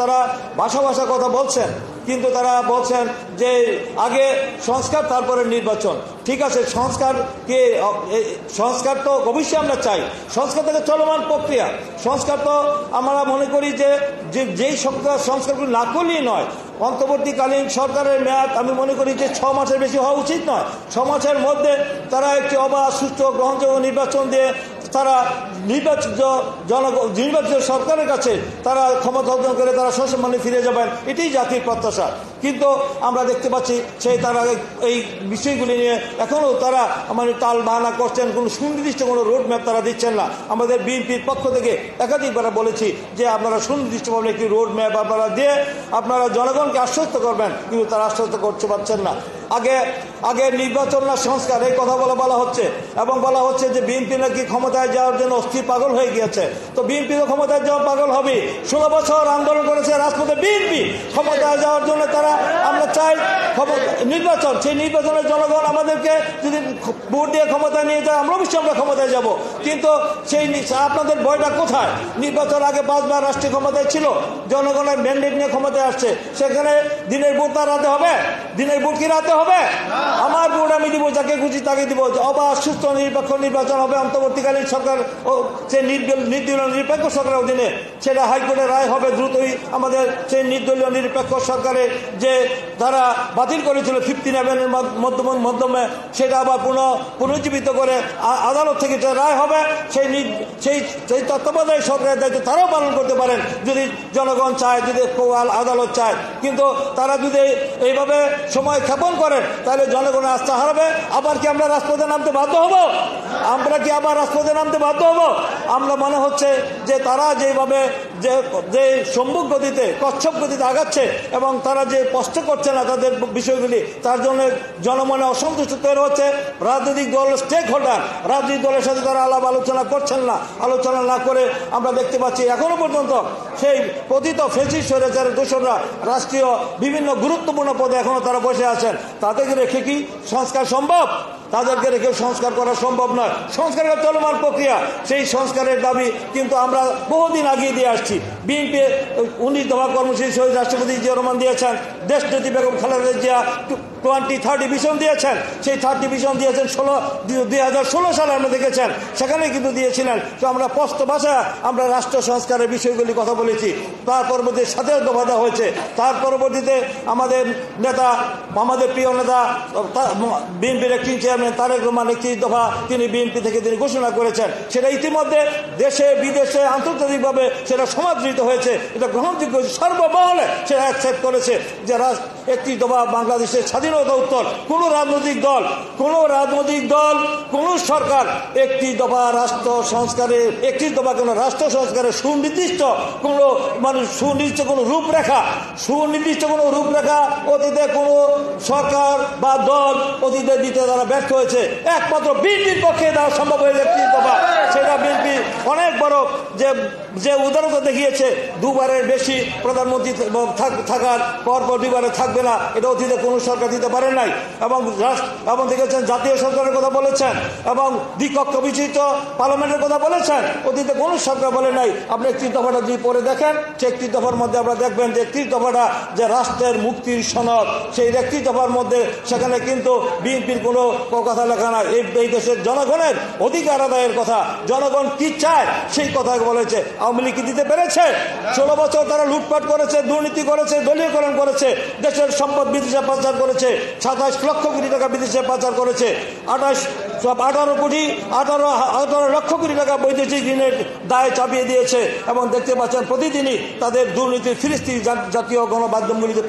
তারা ভাষা কথা বলছেন। কিন্তু তারা বলছেন যে আগে সংস্কার তারপরে নির্বাচন। ঠিক আছে, সংস্কার তো অবশ্যই আমরা চাই, সংস্কার থেকে চলমান প্রক্রিয়া। সংস্কার তো আমরা মনে করি যে যেই সংস্কারগুলো না করলেই নয়। অন্তর্বর্তীকালীন সরকারের মেয়াদ আমি মনে করি যে 6 মাসের বেশি হওয়া উচিত নয়। 6 মাসের মধ্যে তারা একটি অবাধ, সুষ্ঠু, গ্রহণযোগ্য নির্বাচন দিয়ে তারা নির্বাচিত সরকারের কাছে তারা ক্ষমতা অর্জন করে তারা সসম্মানে ফিরে যাবেন, এটাই জাতির প্রত্যাশা। কিন্তু আমরা দেখতে পাচ্ছি তারা এই বিষয়গুলি নিয়ে এখনও তারা টাল বাহানা করছেন, কোনো সুনির্দিষ্ট কোনো রোড ম্যাপ তারা দিচ্ছেন না। আমাদের বিএনপির পক্ষ থেকে একাধিকবার বলেছি যে আপনারা সুনির্দিষ্টভাবে একটি রোড ম্যাপ আপনারা দিয়ে আপনারা জনগণকে আশ্বস্ত করবেন, কিন্তু তারা আশ্বস্ত করতে পারছেন না। আগে নির্বাচন না সংস্কার, এই কথা বলা হচ্ছে, এবং বলা হচ্ছে যে বিএনপি নাকি ক্ষমতায় যাওয়ার জন্য অস্থির পাগল হয়ে গিয়েছে। তো বিএনপি তো ক্ষমতায় যাওয়া পাগল হবে। 16 বছর আন্দোলন করেছে রাজপথে বিএনপি, ক্ষমতায় যাওয়ার জন্য তারা আমরা চাই নির্বাচন। সেই নির্বাচনের জনগণ আমাদেরকে যদি ভোট দিয়ে ক্ষমতায় নিয়ে যায়, আমরা অবশ্যই আমরা ক্ষমতায় যাব। কিন্তু সেই আপনাদের ভয়টা কোথায়? নির্বাচন আগে 5 বার রাষ্ট্রীয় ক্ষমতায় ছিল, জনগণের ম্যান্ডেট নিয়ে ক্ষমতায় আসছে। সেখানে দিনের ভোট তার রাতে হবে? দিনের ভোট কি রাতে হবে? আমার ভোট আমি দিব, যাকে খুশি তাকে দিব। অবাধ, সুস্থ, নিরপেক্ষ নির্বাচন হবে অন্তর্বর্তীকালীন সরকার ও সেই নির্দলীয় নিরপেক্ষ সরকারের অধীনে। সেটা হাইকোর্টের রায় হবে দ্রুতই। আমাদের সেই নির্দলীয় নিরপেক্ষ সরকারের যে তারা বাতিল করেছিল 57-এর মাধ্যমে, সেটা আবার পুনর্জীবিত করে আদালত থেকে যে রায় হবে, সেই তত্ত্বাবধায়ক সরকারের দায়িত্ব তারাও পালন করতে পারেন যদি জনগণ চায়, যদি আদালত চায়। কিন্তু তারা যদি এইভাবে সময় ক্ষেপণ করেন তাহলে জনগণের আস্থা হারাবে। আবার কি আমরা রাজপথে নামতে বাধ্য হব? আমরা মনে হচ্ছে যে তারা যেভাবে যে সম্মুখ গতিতে, কচ্ছপ গতিতে আগাচ্ছে এবং তারা যে স্পষ্ট করছে না তাদের বিষয়গুলি, তার জন্য জনমনে অসন্তুষ্ট তৈরি হচ্ছে। রাজনৈতিক দল, স্টেক হোল্ডার, রাজনৈতিক দলের সাথে তারা আলাপ আলোচনা করছেন না। আলোচনা না করে আমরা দেখতে পাচ্ছি এখনো পর্যন্ত সেই পতিত ফ্যাসিস্ট স্বৈরাচারের দোসররা রাষ্ট্রীয় বিভিন্ন গুরুত্বপূর্ণ পদে এখনো তারা বসে আছেন। তাদেরকে রেখে কি সংস্কার সম্ভব? তাদেরকে রেখে সংস্কার করা সম্ভব নয়। সংস্কারের চলমান প্রক্রিয়া, সেই সংস্কারের দাবি কিন্তু আমরা বহুদিন আগিয়ে দিয়ে আসছি। বিএনপি 19 দফা কর্মসূচি শহীদ রাষ্ট্রপতি জিয়া রহমান দিয়েছেন, দেশনেত্রী বেগম খালেদা জিয়া 2030 ভিশন দিয়েছেন। সেই 30 ভিশন দিয়েছেন 2016 সালে আমরা দেখেছেন, সেখানে কিন্তু দিয়েছিলেন তো আমরা স্পষ্ট ভাষায় আমরা রাষ্ট্র সংস্কারের বিষয়গুলি কথা বলেছি। তার পরবর্তী 17 দফা দেওয়া হয়েছে। তার পরবর্তীতে আমাদের প্রিয় নেতা বিএনপির একটি চেয়ারম্যান তারেক রহমান 31 দফা তিনি বিএনপি থেকে তিনি ঘোষণা করেছেন। সেটা ইতিমধ্যে দেশে বিদেশে আন্তর্জাতিকভাবে সেটা সমাদৃত হয়েছে, এটা গ্রহণযোগ্য সর্বমহলে সেটা অ্যাকসেপ্ট করেছে যে 31 দফা বাংলাদেশের স্বাধীনতা উত্তর। কোন রাজনৈতিক দল, কোন সরকার 31 দফা রাষ্ট্র সংস্কারে, 31 দফা কোন রাষ্ট্র সংস্কারে সুনির্দিষ্ট কোনো রূপরেখা অতীতে কোন সরকার বা দল অতীতে দিতে তারা ব্যর্থ হয়েছে। একমাত্র বিএনপির পক্ষে দেওয়া সম্ভব হয়েছে 31 দফা। সেটা বিএনপি অনেক বড় যে উদারতা দেখিয়েছে। 2বারের বেশি প্রধানমন্ত্রী থাকার পরপর 2বারে থাকবে না, এটা অতীতে কোনো সরকার দিতে পারে নাই। এবং দেখেছেন জাতীয় সরকারের কথা বলেছেন এবং দ্বিকক্ষ বিশিষ্ট পার্লামেন্টের কথা বলেছেন, অতীতে কোনো সরকার বলে নাই। আপনি 31 দফাটা যদি পরে দেখেন, সেই 31 দফার মধ্যে আপনারা দেখবেন যে 31 দফাটা যে রাষ্ট্রের মুক্তির সনদ, সেই 31 দফার মধ্যে সেখানে কিন্তু বিএনপির কোনো কথা লেখা নাই। এই দেশের জনগণের অধিকার আদায়ের কথা, জনগণ কি চায় সেই কথা বলেছে। আওয়ামী লীগ কি দিতে পেরেছে? 16 বছর তারা লুটপাট করেছে, দুর্নীতি করেছে, দলীয়করণ করেছে, দেশের সম্পদ বিদেশে পাচার করেছে, 27 লক্ষ কোটি টাকা বিদেশে পাচার করেছে, 18 লক্ষ কোটি টাকা বৈদেশিক ঋণের দায় চাপিয়ে দিয়েছে। এবং দেখতে পাচ্ছেন প্রতিদিনই তাদের দুর্নীতির ফিরিস্তি জাতীয় গণমাধ্যমগুলিতে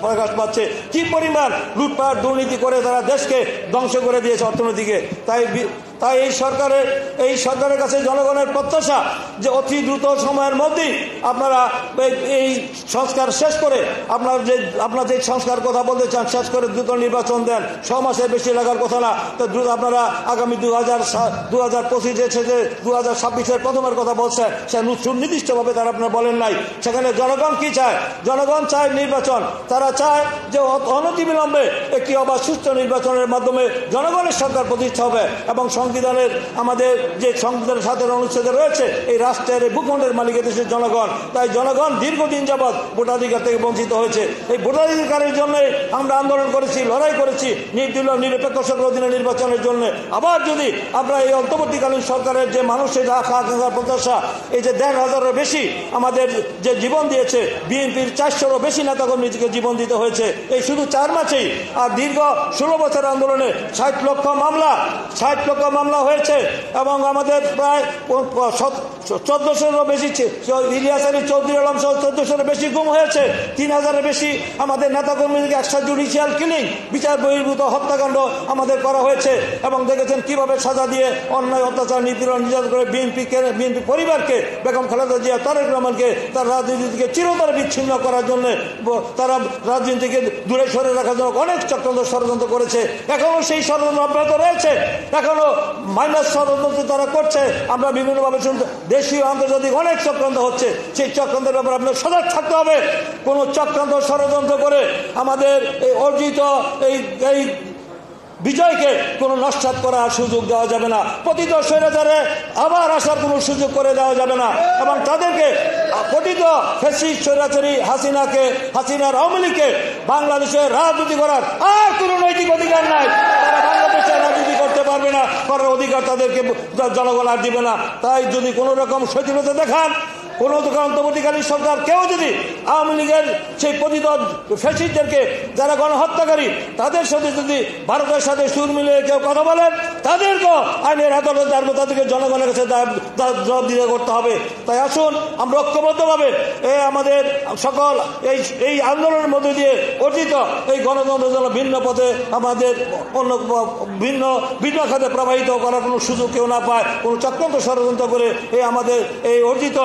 প্রকাশ পাচ্ছে কি পরিমাণ লুটপাট দুর্নীতি করে তারা দেশকে ধ্বংস করে দিয়েছে অর্থনীতিকে। তাই এই সরকারের কাছে জনগণের প্রত্যাশা যে অতি দ্রুত সময়ের মধ্যেই আপনারা এই সংস্কার শেষ করে আপনারা যে সংস্কার কথা বলতে চান শেষ করে দ্রুত নির্বাচন দেন। 6 মাসের বেশি লাগার কথা না। তো দ্রুত আপনারা আগামী 2025-2026-এর প্রথমের কথা বলছেন, সে সুনির্দিষ্টভাবে তারা আপনারা বলেন নাই। সেখানে জনগণ কি চায়? জনগণ চায় নির্বাচন। তারা চায় যে অনতিবিলম্বে একটি অবাধ সুষ্ঠু নির্বাচনের মাধ্যমে জনগণের সরকার প্রতিষ্ঠা হবে এবং সংবিধানের যে সংবিধানের সাথে অনুচ্ছেদে রয়েছে, এই রাষ্ট্রের ভূখণ্ডের মালিক দেশের জনগণ। তাই জনগণ দীর্ঘদিন যাবৎ ভোটাধিকার থেকে বঞ্চিত হয়েছে। এই ভোটাধিকারের জন্য আমরা আন্দোলন করেছি, লড়াই করেছি নির্দলীয় নিরপেক্ষ সরকার অধীনে নির্বাচনের জন্য। আবার যদি আমরা এই অন্তর্বর্তীকালীন সরকারের যে মানুষের আশা আকাঙ্ক্ষা প্রত্যাশা, এই যে ১৫,০০০-এরও বেশি আমাদের যে জীবন দিয়েছে, বিএনপির ৪০০-রও বেশি নেতাকর্মীকে জীবন দিতে হয়েছে এই শুধু ৪ মাসেই। আর দীর্ঘ ১৬ বছর আন্দোলনে ৬০ লক্ষ মামলা হয়েছে এবং আমাদের প্রায় ১৪০০-রও বেশি ইলিয়াস আলী চৌধুরী আলম সহ ১৪০০-রও বেশি গুম হয়েছে। ৩,০০০-এর বেশি আমাদের নেতাকর্মীদেরকে এক্সট্রা জুডিশিয়াল কিলিং, বিচার বহির্ভূত হত্যাকাণ্ড আমাদের করা হয়েছে। এবং দেখেছেন কিভাবে সাজা দিয়ে অন্যায় অত্যাচার নিপীড়ন নির্যাতন করে বিএনপি পরিবারকে, বেগম খালেদা জিয়া, তারেক রহমানকে তার রাজনীতি থেকে চিরতরে বিচ্ছিন্ন করার জন্য, তারা রাজনীতি থেকে দূরে সরে রাখার জন্য অনেক চক্রান্ত ষড়যন্ত্র করেছে। এখনো সেই ষড়যন্ত্র অব্যাহত রয়েছে, এখনো মাইনাস ষড়যন্ত্র তারা করছে। আমরা বিভিন্নভাবে শুনতে, দেশীয় আন্তর্জাতিক অনেক চক্রান্ত হচ্ছে। সেই চক্রান্তের ব্যাপারে আপনার সজাগ থাকতে হবে। কোন চক্রান্ত ষড়যন্ত্র করে আমাদের এই অর্জিত এই বিজয়কে কোনো নস্যাৎ করার সুযোগ দেওয়া যাবে না। পতিত স্বৈরাচারে আবার আসার কোনো সুযোগ করে দেওয়া যাবে না। এবং তাদেরকে পতিত ফ্যাসিস্ট স্বৈরাচারী হাসিনার আওয়ামী লীগকে বাংলাদেশে রাজনীতি করার আর কোনো নৈতিক অধিকার নাই। তারা বাংলাদেশে রাজনীতি করতে পারবে না, করার অধিকার তাদেরকে জনগণ আর দিবে না। তাই যদি কোনো রকম শৈথিলতা দেখান, কোন অন্তর্বর্তীকালীন সরকার কেউ যদি আওয়ামী লীগের সেই পতিত ফ্যাসিস্টদেরকে, যারা গণহত্যাকারী, তাদের সাথে যদি ভারতের সাথে সুর মিলিয়ে কেউ কথা বলেন, তাদেরকেও আইনের আদালত তাদেরকে জনগণের কাছে জবাবদিহি করতে হবে। তাই আসুন আমরা ঐক্যবদ্ধভাবে আমাদের সকল এই আন্দোলনের মধ্যে দিয়ে অর্জিত এই গণতন্ত্রের জন্য ভিন্ন পথে আমাদের অন্য ভিন্ন খাতে প্রবাহিত করার কোনো সুযোগ কেউ না পায়। কোনো চক্রান্ত ষড়যন্ত্র করে আমাদের এই অর্জিত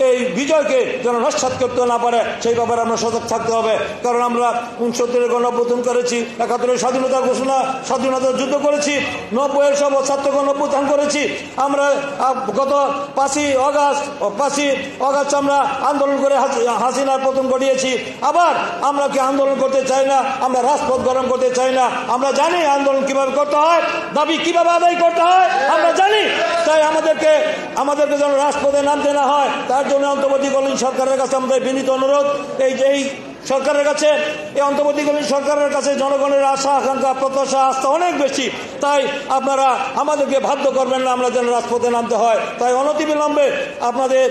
এই বিজয়কে যেন নস্যাৎ করতে না পারে, সেই ব্যাপারে আমরা সজাগ থাকতে হবে। কারণ আমরা ৬৯-এর গণঅভ্যুত্থান করেছি, ৭১-এর স্বাধীনতার ঘোষণা, স্বাধীনতার যুদ্ধ করেছি, ৯০-এর সব ছাত্র গণঅভ্যুত্থান করেছি। আমরা গত ৫ই অগাস্ট আমরা আন্দোলন করে হাসিনার পতন ঘটিয়েছি। আবার আমরা কি আন্দোলন করতে চাই না? আমরা রাজপথ গরম করতে চাই না? আমরা জানি আন্দোলন কিভাবে করতে হয়, দাবি কিভাবে আদায় করতে হয় আমরা জানি। তাই আমাদেরকে যেন রাজপথে নামতে না হয়, তার জন্য অন্তর্বর্তীকালীন সরকারের কাছে আমাদের বিনীত অনুরোধ, এই সরকারের কাছে, এই অন্তর্বর্তীকালীন সরকারের কাছে জনগণের আশা আকাঙ্ক্ষা প্রত্যাশা আস্থা অনেক বেশি। তাই আপনারা আমাদেরকে বাধ্য করবেন না আমরা যেন রাজপথে নামতে হয়। তাই অনতিবিলম্বে আপনাদের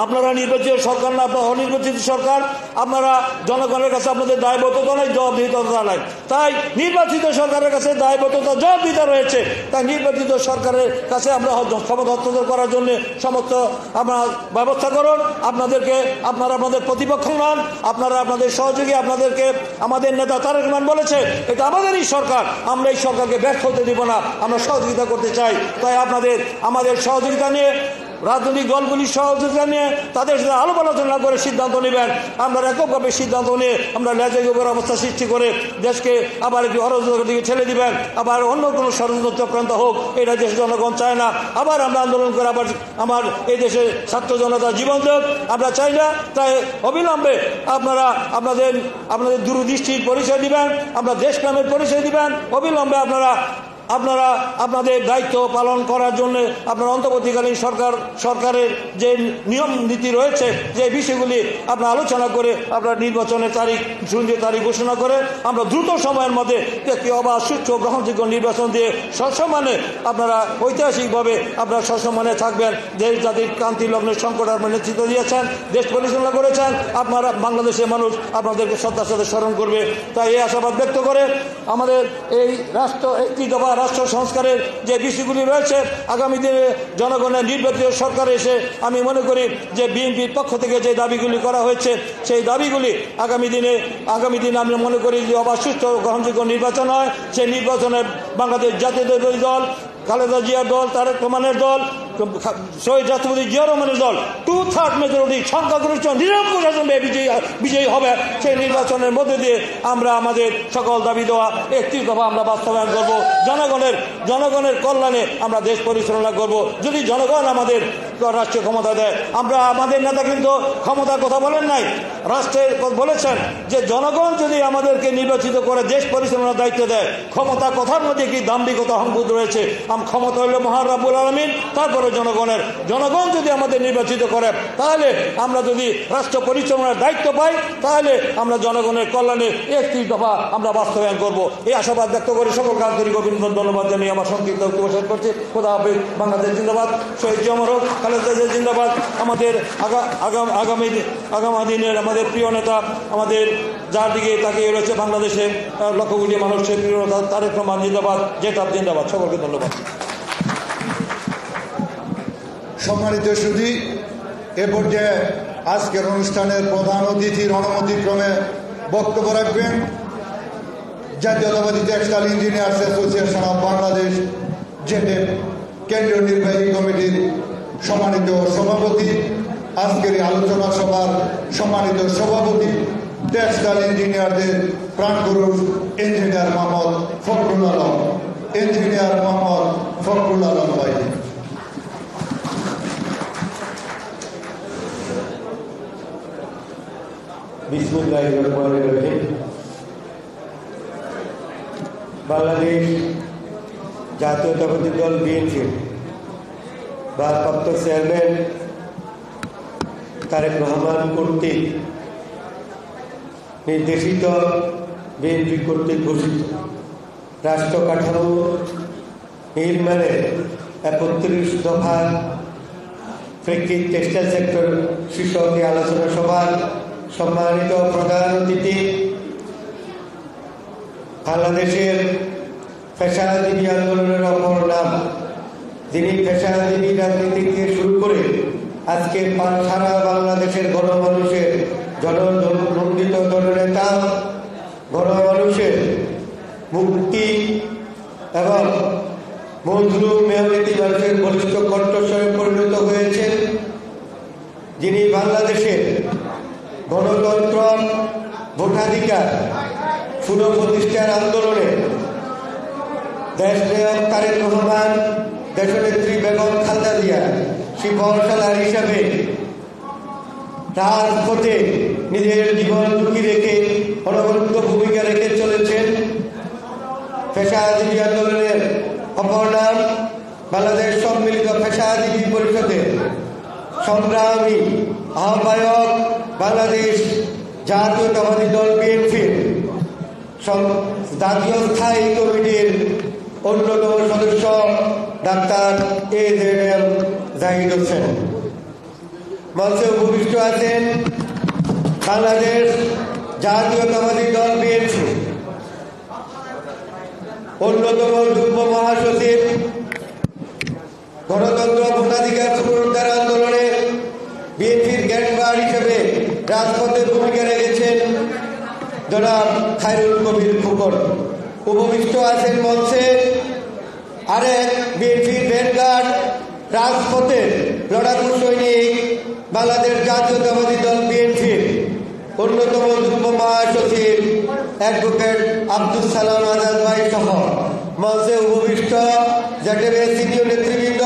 আপনারা নির্বাচিত সরকার না, আপনার অনির্বাচিত সরকার, আপনারা জনগণের কাছে আপনাদের দায়বদ্ধতা নাই, জবাবদিহিতা নাই। তাই নির্বাচিত সরকারের কাছে দায়বদ্ধতা জবাবদিহিতা রয়েছে। তাই নির্বাচিত সরকারের কাছে আমরা ক্ষমতা হস্তান্তর করার জন্য সমস্ত আপনার ব্যবস্থা করুন। আপনারা আপনাদের প্রতিপক্ষ নন, আপনারা আপনাদের সহযোগী। আপনাদেরকে আমাদের নেতা তারেক রহমান বলেছে এটা আমাদেরই সরকার, আমরা এই সরকারকে ব্যর্থ হতে দিব না, আমরা সহযোগিতা করতে চাই। তাই আমাদের সহযোগিতা নিয়ে, রাজনৈতিক দলগুলির সহযোগিতা নিয়ে তাদের সাথে আলাপ আলোচনা করে সিদ্ধান্ত নেবেন। আমরা এককভাবে সিদ্ধান্ত নিয়ে আমরা ন্যায্য অবস্থা সৃষ্টি করে দেশকে আবার একটি অরাজকতার দিকে ঠেলে দিবেন, আবার অন্য কোনো ষড়যন্ত্র চক্রান্ত হোক, এটা দেশের জনগণ চায় না। আবার আমরা আন্দোলন করে আবার আমার এই দেশের ছাত্র জনতার জীবন দেব আমরা চাই না। তাই অবিলম্বে আপনারা আপনাদের দূরদৃষ্টির পরিচয় দিবেন, আমরা দেশপ্রেমের পরিচয় দিবেন। অবিলম্বে আপনারা আপনাদের দায়িত্ব পালন করার জন্য আপনার অন্তর্বর্তীকালীন সরকারের যে নিয়ম নীতি রয়েছে, যে বিষয়গুলি আপনার আলোচনা করে আপনার নির্বাচনের তারিখ ঘোষণা করে আমরা দ্রুত সময়ের মধ্যে একটি অবাধ, সুষ্ঠ, গ্রহণযোগ্য নির্বাচন দিয়ে সসম্মানে আপনারা ঐতিহাসিকভাবে আপনারা সসম্মানে থাকবেন। দেশ জাতির ক্রান্তি লগ্নের সংকট আপনার নেতৃত্ব দিয়েছেন, দেশ পরিচালনা করেছেন, আপনারা বাংলাদেশের মানুষ আপনাদেরকে শ্রদ্ধার সাথে স্মরণ করবে। তাই এই আশাবাদ ব্যক্ত করে আমাদের এই একটি দফা রাষ্ট্র সংস্কারের যে বিষয়গুলি রয়েছে, আগামী দিনে জনগণের নির্বাচিত সরকার এসে আমি মনে করি যে বিএনপির পক্ষ থেকে যে দাবিগুলি করা হয়েছে, সেই দাবিগুলি আগামী দিনে আমি মনে করি যে অবাধ, সুষ্ঠু, গ্রহণযোগ্য নির্বাচন হয়। সেই নির্বাচনে বাংলাদেশ জাতীয়তাবাদী দল, খালেদা জিয়ার দল, তারেক রহমানের দল, শহীদ রাষ্ট্রপতি জিয়া রহমানের দল 2/3 মেজরিটি সংখ্যাগরিষ্ঠ নিরঙ্কুশ আসনে বিজয়ী হবে। সেই নির্বাচনের মধ্যে দিয়ে আমরা আমাদের সকল দাবি দেওয়া একটি দফা আমরা বাস্তবায়ন করব। জনগণের কল্যাণে আমরা দেশ পরিচালনা করব। যদি জনগণ আমাদের রাষ্ট্রীয় ক্ষমতা দেয়। আমরা আমাদের নেতা কিন্তু ক্ষমতার কথা বলেন নাই, রাষ্ট্রের বলেছেন যে জনগণ যদি আমাদেরকে নির্বাচিত করে দেশ পরিচালনার দায়িত্ব দেয়, ক্ষমতা কথার মধ্যে কি দাম্ভিকতা অহংবোধ রয়েছে। ক্ষমতা হইল মহান রব্বুল আলামিন, তারপরে জনগণের। জনগণ যদি আমাদের নির্বাচিত করে, তাহলে আমরা যদি রাষ্ট্র পরিচালনার দায়িত্ব পাই, তাহলে আমরা জনগণের কল্যাণে 31 দফা আমরা বাস্তবায়ন করব। এই আশাবাদ ব্যক্ত করে সকলকে আন্তরিক অভিনন্দন ধন্যবাদ জানিয়ে আমার সংক্ষিপ্ত বক্তব্য শেষ করছি। খোদা হাফেজ। বাংলাদেশ জিন্দাবাদ। শহীদ জিয়া অমর হোক। খালেদা জিয়া জিন্দাবাদ। আমাদের আগামী দিনের আমাদের প্রিয় নেতা, আমাদের যার দিকে তাকিয়ে রয়েছে বাংলাদেশে লক্ষ কোটি মানুষের প্রিয় নেতা তারেক রহমান জিন্দাবাদ। জেতাব জিন্দাবাদ। সকলকে ধন্যবাদ। সম্মানিত সুধী, এ পর্যায়ে আজকের অনুষ্ঠানের প্রধান অতিথির অনুমতিক্রমে বক্তব্য রাখবেন জাতীয়তাবাদী textile engineers association of Bangladesh জেটেপ কেন্দ্রীয় নির্বাহী কমিটির সম্মানিত সভাপতি, আজকের এই আলোচনা সভার সম্মানিত সভাপতি, টেক্সটাইল ইঞ্জিনিয়ারদের প্রাণপুরুষ ইঞ্জিনিয়ার মোহাম্মদ ফখরুল আলম। ইঞ্জিনিয়ার মোহাম্মদ ফখরুল আলম ভাই। বিসমিল্লাহির রহমানির রহিম। বাংলাদেশ জাতীয়তাবাদী দল বিএনপি ভারপ্রাপ্ত চেয়ারম্যান তারেক রহমান কর্তৃক নির্দেশিত, বিএনপি কর্তৃক ঘোষিত রাষ্ট্র কাঠামো নির্মাণে 31 দফা প্রেক্ষিত টেক্সটাইল সেক্টর শীর্ষক আলোচনা সভার সম্মানিত প্রধান অতিথি, বাংলাদেশের পেশাজীবী আন্দোলনের অপর নাম, যিনি পেশাজীবী রাজনীতি থেকে শুরু করে আজকে সারা বাংলাদেশের গণমানুষের জননন্দিত জননেতা, গণমানুষের মুক্তি এবং মজলুম মেহনতি মানুষের বলিষ্ঠ কণ্ঠস্বরে পরিণত হয়েছেন, যিনি বাংলাদেশের গণতন্ত্র, ভোটাধিকার পুনঃপ্রতিষ্ঠার আন্দোলনে দেশনায়ক তারেক রহমান, দেশনেত্রী বেগম খালেদা জিয়া শিপসালার হিসাবে রাজপথে নিজের জীবন ঝুঁকি রেখে অনবরত ভূমিকা রেখে চলেছেন। পেশাজীবী আন্দোলনের অপর নাম বাংলাদেশ সম্মিলিত পেশাজীবী পরিষদের সংগ্রামী আহ্বায়ক, বাংলাদেশ জাতীয়তাবাদী দল বিএনপির জাতীয় স্থায়ী কমিটির অন্যতম সদস্য ডাক্তার AZM জাহিদ হোসেন। মঞ্চে উপবিষ্ট আছেন বাংলাদেশ জাতীয়তাবাদী দল বিএনপি অন্যতম যুগ্ম মহাসচিব, গণতন্ত্র ভোটাধিকার পুনরুদ্ধার আন্দোলনে বিএনপির গ্যান্ডবার হিসেবে রাজপথে ভূমিকা রেখেছেন জনাব খায়রুল কবির খোকন। উপবিষ্ট আছেন মঞ্চে আরেক বিএনপির ভ্যানগার্ড, রাজপথের লড়াকু সৈনিক, বাংলাদেশ জাতীয়তাবাদী দল বিএনপির অন্যতম যুগ্ম মহাসচিব অ্যাডভোকেট আব্দুল সালাম আজাদ ভাই সহ মঞ্চে উপবিষ্ট জেটেবের সিনিয়র নেতৃবৃন্দ,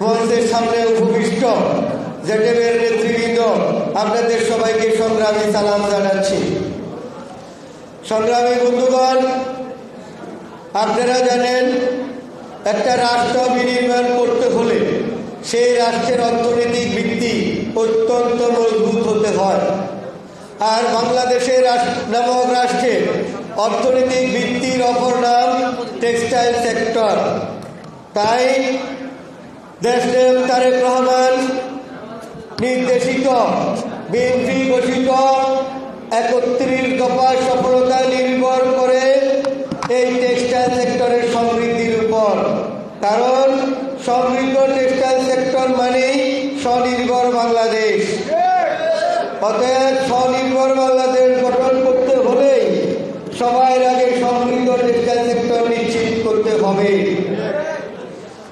মঞ্চের সামনে উপবিষ্ট জেটেবের নেতৃবৃন্দ, আপনাদের সবাইকে সংগ্রামী সালাম জানাচ্ছি। সংগ্রামী বন্ধুগণ, আপনারা জানেন একটা রাষ্ট্র বিনির্মাণ করতে হলে সেই রাষ্ট্রের অর্থনৈতিক ভিত্তি অত্যন্ত মজবুত হতে হয়। আর বাংলাদেশের নামক রাষ্ট্রের অর্থনৈতিক ভিত্তির অপর নাম টেক্সটাইল সেক্টর। তাই দেশনায়ক তারেক রহমান নির্দেশিত, বিএনপি ঘোষিত 31 দফা সফলতা নির্ভর করে এই টেক্সটাইল সেক্টরের সমৃদ্ধির উপর। কারণ সমৃদ্ধ টেক্সটাইল সেক্টর মানেই স্বনির্ভর বাংলাদেশ। অতএব স্বনির্ভর বাংলাদেশ গঠন করতে হলেই সবার আগে সমৃদ্ধ টেক্সটাইল সেক্টর নিশ্চিত করতে হবে।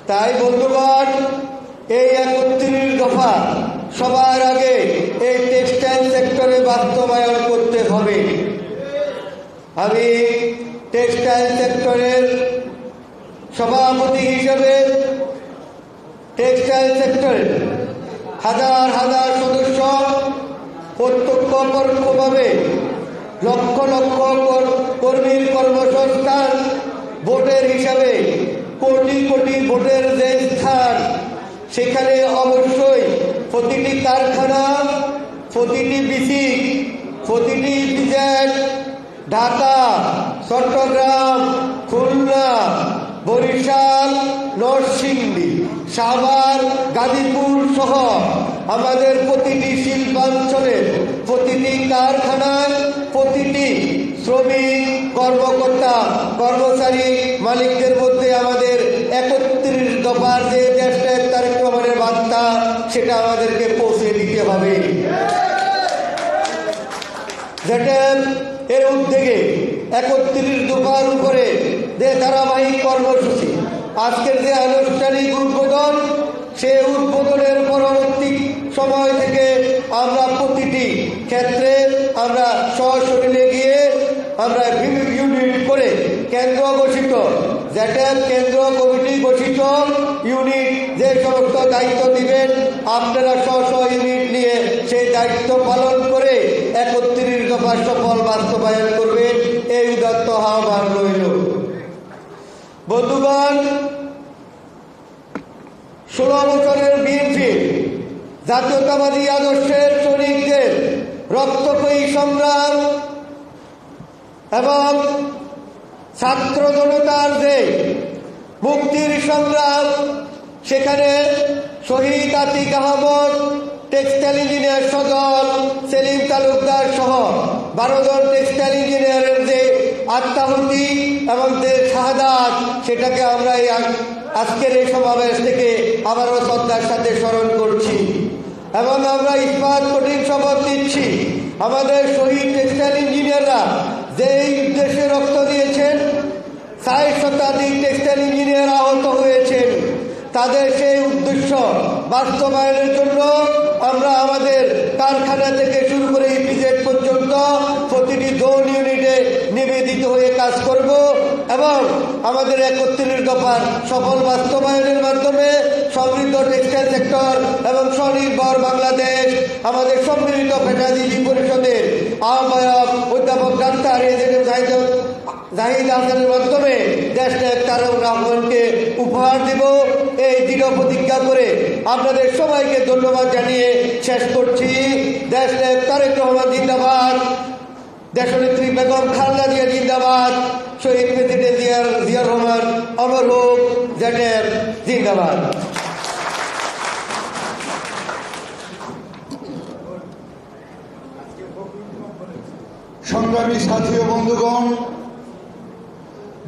তাই বন্ধুগণ, এই 31 দফা সবার আগে এই টেক্সটাইল সেক্টরে বাস্তবায়ন করতে হবে। আমি টেক্সটাইল সেক্টরের সভাপতি হিসেবে টেক্সটাইল সেক্টরে হাজার হাজার সদস্য প্রত্যক্ষ পরোক্ষভাবে লক্ষ লক্ষ কর্মীর কর্মসংস্থান, ভোটের হিসাবে কোটি কোটি ভোটের যে স্থান, সেখানে অবশ্যই প্রতিটি কারখানা, প্রতিটি বিসি, প্রতিটি বিজেট, ঢাকা, চট্টগ্রাম, খুলনা, বরিশাল, নরসিংদী, সাভার, গাজীপুর সহ আমাদের প্রতিটি শিল্পাঞ্চলের প্রতিটি কারখানায় প্রতিটি শ্রমিক, কর্মকর্তা, কর্মচারী, মালিকদের মধ্যে আমাদের 31 দফার যে দেশটার তারেক রহমানের বার্তা, সেটা আমাদেরকে পৌঁছে দিতে হবে। যেটা এর উদ্যোগে 31 দফার উপরে যে ধারাবাহিক কর্মসূচি, আজকের যে আনুষ্ঠানিক উদ্বোধন, সেই উদ্বোধনের পরবর্তী সময় থেকে আমরা প্রতিটি ক্ষেত্রে আমরা সশরীরে গিয়ে আমরা ইউনিট করে কেন্দ্র ঘোষিত, যেটা কেন্দ্র কমিটি ঘোষিত ইউনিট যে সমস্ত দায়িত্ব দিবেন, আপনারা স্ব ইউনিট নিয়ে সেই দায়িত্ব পালন করে 31 দফা সফল বাস্তবায়ন করবেন, এই উদাত্ত আহ্বান রইল। বন্ধুগণ, 16 বছরের বিএনপি জাতীয়তাবাদী আদর্শের সৈনিকদের রক্তক্ষয়ী সংগ্রাম এবং ছাত্র জনতার যে মুক্তির সংগ্রাম, সেখানে শহীদ আতিক আহমদ, টেক্সটাইল ইঞ্জিনিয়ার সজল, সেলিম তালুকদার সহ 12 জন টেক্সটাইল ইঞ্জিনিয়ারের যে আত্মাহুতি এবং যে শাহাদাত, সেটাকে আমরা আজকের এই সমাবেশ থেকে আবারও শ্রদ্ধার সাথে স্মরণ করছি এবং আমরা ইস্পাত কঠিন শপথ নিচ্ছি। আমাদের শহীদ টেক্সটাইল ইঞ্জিনিয়াররা যেই উদ্দেশ্যে রক্ত দিয়েছেন, 60 শতাধিক টেক্সটাইল ইঞ্জিনিয়ার আহত হয়েছেন, তাদের সেই উদ্দেশ্য বাস্তবায়নের জন্য আমরা আমাদের কারখানা থেকে শুরু করে ইপিজেড পর্যন্ত প্রতিটি জোন ইউনিটে নিবেদিত হয়ে কাজ করব এবং আমাদের 31 দফার সফল বাস্তবায়নের মাধ্যমে সমৃদ্ধ টেক্সটাইল সেক্টর এবং স্বনির্ভর বাংলাদেশ আমাদের সম্মিলিত পেশাজীবী পরিষদের আহ্বায়ক অধ্যাপক ডাক্তার জাহিদ হাসানের মাধ্যমে দেশনায়ক তারেক রহমানকে উপহার দিব, এই দৃঢ় প্রতিজ্ঞা করে আপনাদের সবাইকে ধন্যবাদ জানিয়ে শেষ করছি। দেশনায়ক তারেক রহমান জিন্দাবাদ, দেশনেত্রী বেগম খালেদা জিয়া জিন্দাবাদ, শহীদ প্রেসিডেন্ট জিয়া রহমান অমর হোক, জেটের জিন্দাবাদ। সংগ্রামী সাথী ও বন্ধুগণ,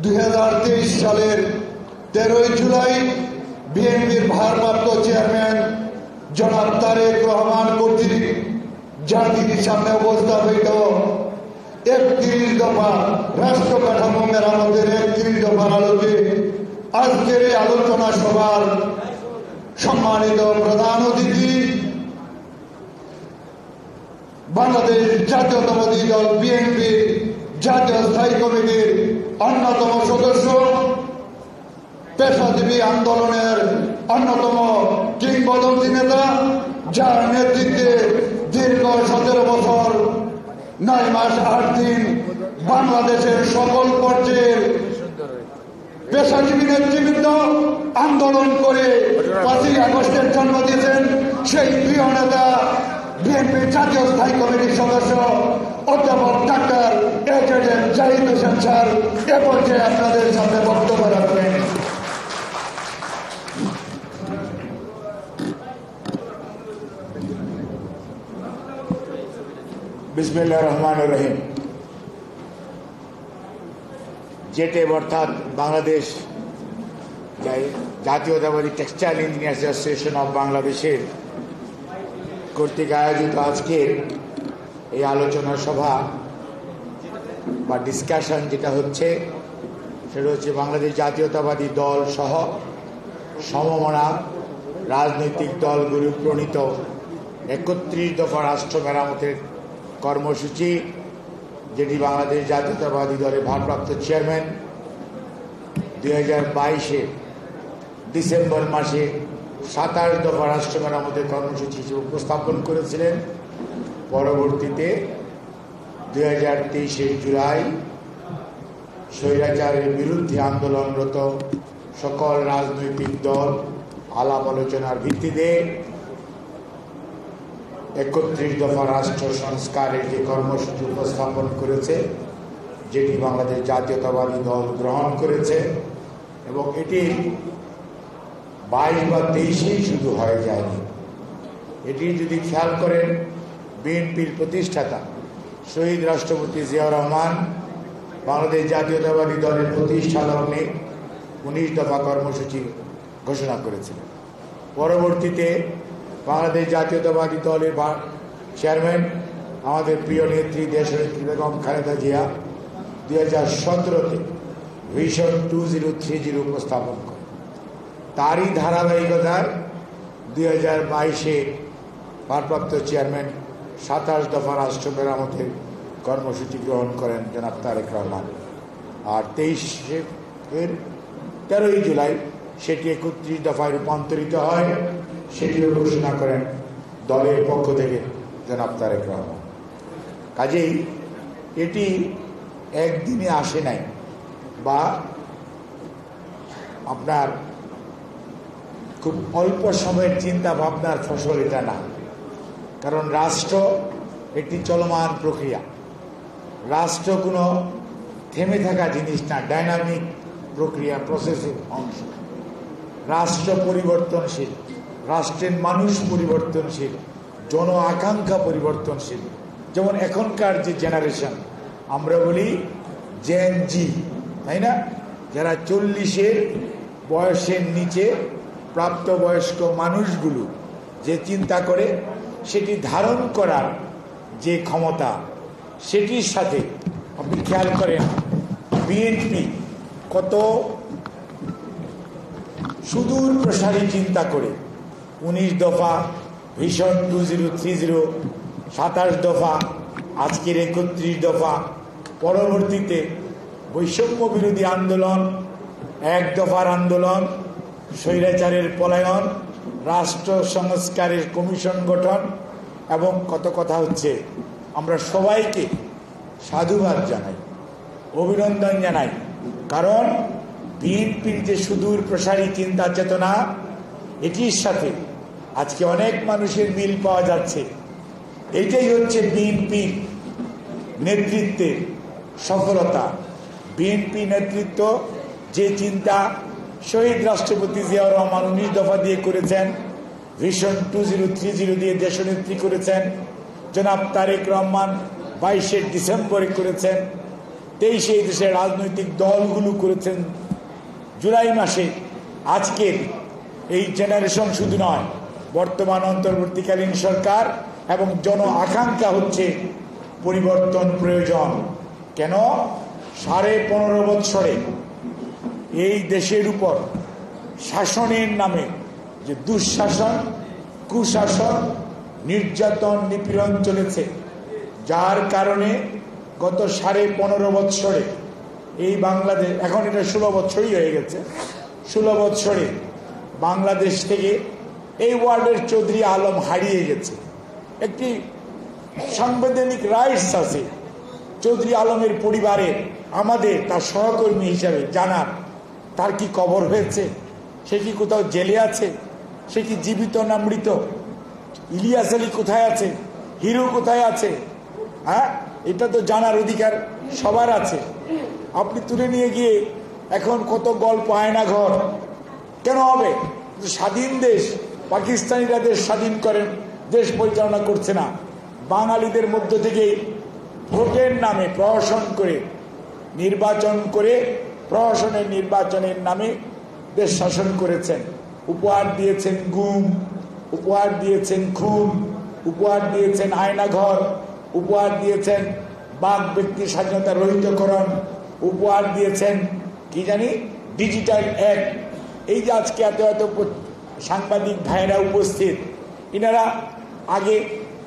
2023 সালের 13 জুলাই বিএনপির ভারপ্রাপ্ত চেয়ারম্যান জনাব তারেক রহমান কর্তৃক জাতির সামনে উপস্থাপিত 31 দফা রাষ্ট্র কাঠামো মেরামতের 31 দফার আলোকে আজকের এই আলোচনা সভার সম্মানিত প্রধান অতিথি, বাংলাদেশ জাতীয়তাবাদী দল বিএনপি জাতীয় স্থায়ী কমিটির অন্যতম সদস্য, পেশাজীবী আন্দোলনের অন্যতম কিংবদন্তি নেতা, যার নেতৃত্বে দীর্ঘ 17 বছর 9 মাস 8 দিন বাংলাদেশের সকল পর্যায়ের পেশাজীবী নেতৃবৃন্দ আন্দোলন করে 5ই আগস্টের জন্ম দিয়েছেন, সেই প্রিয় নেতা বিএনপির জাতীয় স্থায়ী কমিটির সদস্য অধ্যাপক doctor AZ Zahid Hossain sir এ পর্যায়ে আপনাদের সামনে বক্তব্য রাখবেন। বিসমিল্লাহির রহমানির রহিম। জেটেব অর্থাৎ বাংলাদেশ জাতীয়তাবাদী টেক্সটাইল ইঞ্জিনিয়ার্স অ্যাসোসিয়েশন অব বাংলাদেশের কর্তৃক আয়োজিত আজকের এই আলোচনা সভা বা ডিসকাশন যেটা হচ্ছে, সেটা হচ্ছে বাংলাদেশ জাতীয়তাবাদী দল সহ সমমনা রাজনৈতিক দলগুলি প্রণীত 31 দফা রাষ্ট্র মেরামতের কর্মসূচি, যেটি বাংলাদেশ জাতীয়তাবাদী দলের ভারপ্রাপ্ত চেয়ারম্যান 2022 ডিসেম্বর মাসে 27 দফা রাষ্ট্র মেরামতের কর্মসূচি হিসেবে উপস্থাপন করেছিলেন। পরবর্তীতে 2023 জুলাই স্বৈরাচারের বিরুদ্ধে আন্দোলনরত সকল রাজনৈতিক দল আলাপ আলোচনার ভিত্তিতে 31 দফা রাষ্ট্র সংস্কারের যে কর্মসূচি উপস্থাপন করেছে, যেটি বাংলাদেশ জাতীয়তাবাদী দল গ্রহণ করেছে, এবং এটি 22 বা 23 শুধু হয়ে যায়নি। এটি যদি খেয়াল করেন, বিএনপির প্রতিষ্ঠাতা শহীদ রাষ্ট্রপতি জিয়াউর রহমান বাংলাদেশ জাতীয়তাবাদী দলের প্রতিষ্ঠা লগ্নে 19 দফা কর্মসূচি ঘোষণা করেছিলেন। পরবর্তীতে বাংলাদেশ জাতীয়তাবাদী দলের চেয়ারম্যান আমাদের প্রিয় নেত্রী দেশনেত্রী বেগম খালেদা জিয়া 2017-তে ভিশন 2030 উপস্থাপন করেন। তারই ধারাবাহিকতায় 2022-এ ভারপ্রাপ্ত চেয়ারম্যান 27 দফা রাষ্ট্র মেরামতের কর্মসূচি গ্রহণ করেন জনাব তারেক রহমান। আর 13 জুলাই সেটি 31 দফায় রূপান্তরিত হয়, সেটিও ঘোষণা করেন দলের পক্ষ থেকে জনাব তারেক রহমান। কাজেই এটি একদিনে আসে নাই, বা আপনার খুব অল্প সময়ের চিন্তা ভাবনার ফসল এটা না। কারণ রাষ্ট্র একটি চলমান প্রক্রিয়া, রাষ্ট্র কোনো থেমে থাকা জিনিস না, ডাইনামিক প্রক্রিয়া, প্রসেসের অংশ। রাষ্ট্র পরিবর্তনশীল, রাষ্ট্রের মানুষ পরিবর্তনশীল, জন আকাঙ্ক্ষা পরিবর্তনশীল। যেমন এখনকার যে জেনারেশন, আমরা বলি জেন জি, তাই না, যারা 40-এর বয়সের নিচে প্রাপ্তবয়স্ক মানুষগুলো যে চিন্তা করে, সেটি ধারণ করার যে ক্ষমতা, সেটির সাথে আপনি খেয়াল করেন বিএনপি কত সুদূর প্রসারী চিন্তা করে 19 দফা, ভিশন 2030, 27 দফা, আজকের 31 দফা, পরবর্তীতে বৈষম্য বিরোধী আন্দোলন, 1 দফার আন্দোলন, স্বৈরাচারের পলায়ন, রাষ্ট্র সংস্কারের কমিশন গঠন, এবং কত কথা হচ্ছে। আমরা সবাইকে সাধুবাদ জানাই, অভিনন্দন জানাই, কারণ বিএনপির যে সুদূর প্রসারী চিন্তা চেতনা, এটির সাথে আজকে অনেক মানুষের মিল পাওয়া যাচ্ছে। এটাই হচ্ছে বিএনপির নেতৃত্বের সফলতা। বিএনপি নেতৃত্ব যে চিন্তা শহীদ রাষ্ট্রপতি জিয়াউর রহমান 19 দফা দিয়ে করেছেন, ভিশন 2030 দিয়ে দেশনেত্রী করেছেন, জনাব তারেক রহমান 22 ডিসেম্বরে করেছেন, 23 দেশের রাজনৈতিক দলগুলো করেছেন জুলাই মাসে। আজকের এই জেনারেশন শুধু নয়, বর্তমান অন্তর্বর্তীকালীন সরকার এবং জন আকাঙ্ক্ষা হচ্ছে পরিবর্তন প্রয়োজন। কেন? 15.5 বৎসরে এই দেশের উপর শাসনের নামে যে দুঃশাসন, কুশাসন, নির্যাতন, নিপীড়ন চলেছে, যার কারণে গত 15.5 বৎসরে এই বাংলাদেশ, এখন এটা 16 বৎসরই হয়ে গেছে, 16 বৎসরে বাংলাদেশ থেকে এই ওয়ার্ডের চৌধুরী আলম হারিয়ে গেছে। একটি সাংবিধানিক রাইটস আছে চৌধুরী আলমের পরিবারের, আমাদের তার সহকর্মী হিসাবে জানার তার কি কবর হয়েছে, সে কি কোথাও জেলে আছে, সে কি জীবিত না মৃত, ইলিয়াস আলী কোথায় আছে, হিরো কোথায় আছে, হ্যাঁ, এটা তো জানার অধিকার সবার আছে। আপনি তুলে নিয়ে গিয়ে এখন কত গল্প, আয়না ঘর কেন হবে? স্বাধীন দেশ, পাকিস্তানিরা দেশ স্বাধীন করেন, দেশ পরিচালনা করছে না। বাঙালিদের মধ্য থেকে ভোটের নামে প্রহসন করে, নির্বাচন করে, প্রহসনের নির্বাচনের নামে দেশ শাসন করেছেন। উপহার দিয়েছেন গুম, উপহার দিয়েছেন খুন, উপহার দিয়েছেন আয়নাঘর, উপহার দিয়েছেন বাক ব্যক্তি স্বাধীনতা রহিতকরণ, উপহার দিয়েছেন কি জানি ডিজিটাল অ্যাক্ট। এই যে আজকে এত এত সাংবাদিক ভাইরা উপস্থিত, ইনারা আগে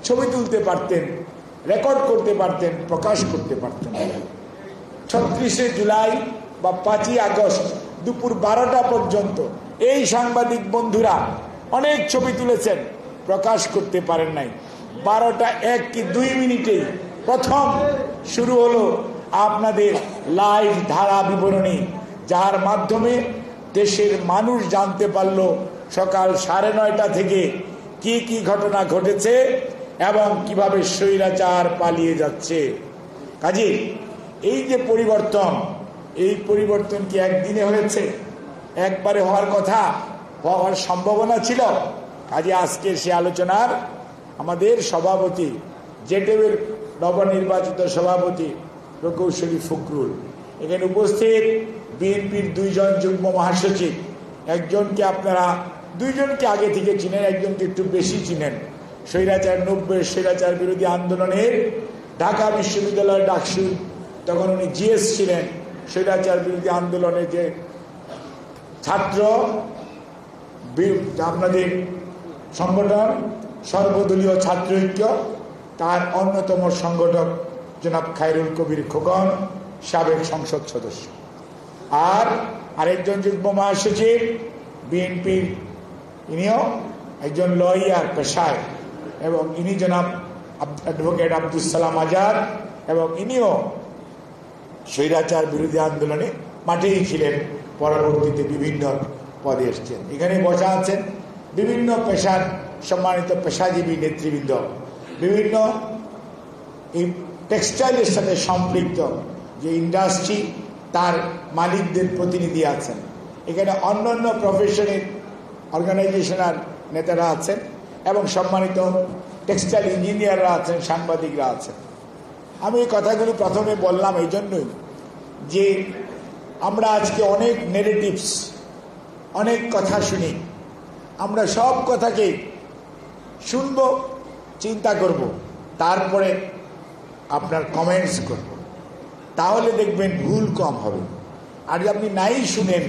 ছবি তুলতে পারতেন, রেকর্ড করতে পারতেন, প্রকাশ করতে পারতেন। 36 জুলাই বা 5 আগস্ট দুপুর 12টা পর্যন্ত এই সাংবাদিক বন্ধুরা অনেক ছবি তুলেছেন, প্রকাশ করতে পারেন নাই। 12টা 1 কি 2 মিনিটেই প্রথম শুরু হলো আপনাদের লাইভ ধারা বিবরণী, যার মাধ্যমে দেশের মানুষ জানতে পারল সকাল 9:30 থেকে কি কি ঘটনা ঘটেছে এবং কিভাবে স্বৈরাচার পালিয়ে যাচ্ছে। কাজে এই যে পরিবর্তন, এই পরিবর্তন কি একদিনে হয়েছে? একবারে হওয়ার কথা, হওয়ার সম্ভাবনা ছিল। কাজে আজকের সে আলোচনার আমাদের সভাপতি, জেটেবের নবনির্বাচিত সভাপতি প্রকৌশলী ফখরুল, এখানে উপস্থিত বিএনপির 2 জন যুগ্ম মহাসচিব, একজনকে আপনারা 2 জনকে আগে থেকে চিনেন, একজনকে একটু বেশি চিনেন। স্বৈরাচার 90 স্বৈরাচার বিরোধী আন্দোলনের ঢাকা বিশ্ববিদ্যালয়ের ডাকসু, তখন উনি জিএস ছিলেন। স্বৈরাচার বিরোধী আন্দোলনের যে ছাত্র আপনাদের সংগঠন সর্বদলীয় ছাত্র ঐক্য, তার অন্যতম সংগঠক জনাব খায়রুল কবির খোকন, সাবেক সংসদ সদস্য। আর আরেকজন যুগ্ম মহাসচিব বিএনপির, ইনিও একজন লয়ার পেশায়, এবং ইনি জনাব অ্যাডভোকেট আব্দুল সালাম আজাদ, এবং ইনিও স্বৈরাচার বিরোধী আন্দোলনে মাঠেই ছিলেন, পরবর্তীতে বিভিন্ন পদে এসছেন। এখানে বসা আছেন বিভিন্ন পেশার সম্মানিত পেশাজীবী নেতৃবৃন্দ, বিভিন্ন এই টেক্সটাইলের সাথে সম্পৃক্ত যে ইন্ডাস্ট্রি, তার মালিকদের প্রতিনিধি আছেন। এখানে অন্যান্য প্রফেশনের অর্গানাইজেশনাল নেতারা আছেন, এবং সম্মানিত টেক্সটাইল ইঞ্জিনিয়াররা আছেন, সাংবাদিকরা আছেন। আমি এই কথাগুলো প্রথমে বললাম এই জন্যই যে আমরা আজকে অনেক নেগেটিভস, অনেক কথা শুনি। আমরা সব কথাকে শুনব, চিন্তা করব, তারপরে আপনার কমেন্টস করব, তাহলে দেখবেন ভুল কম হবে। আর যদি আপনি নাই শুনেন,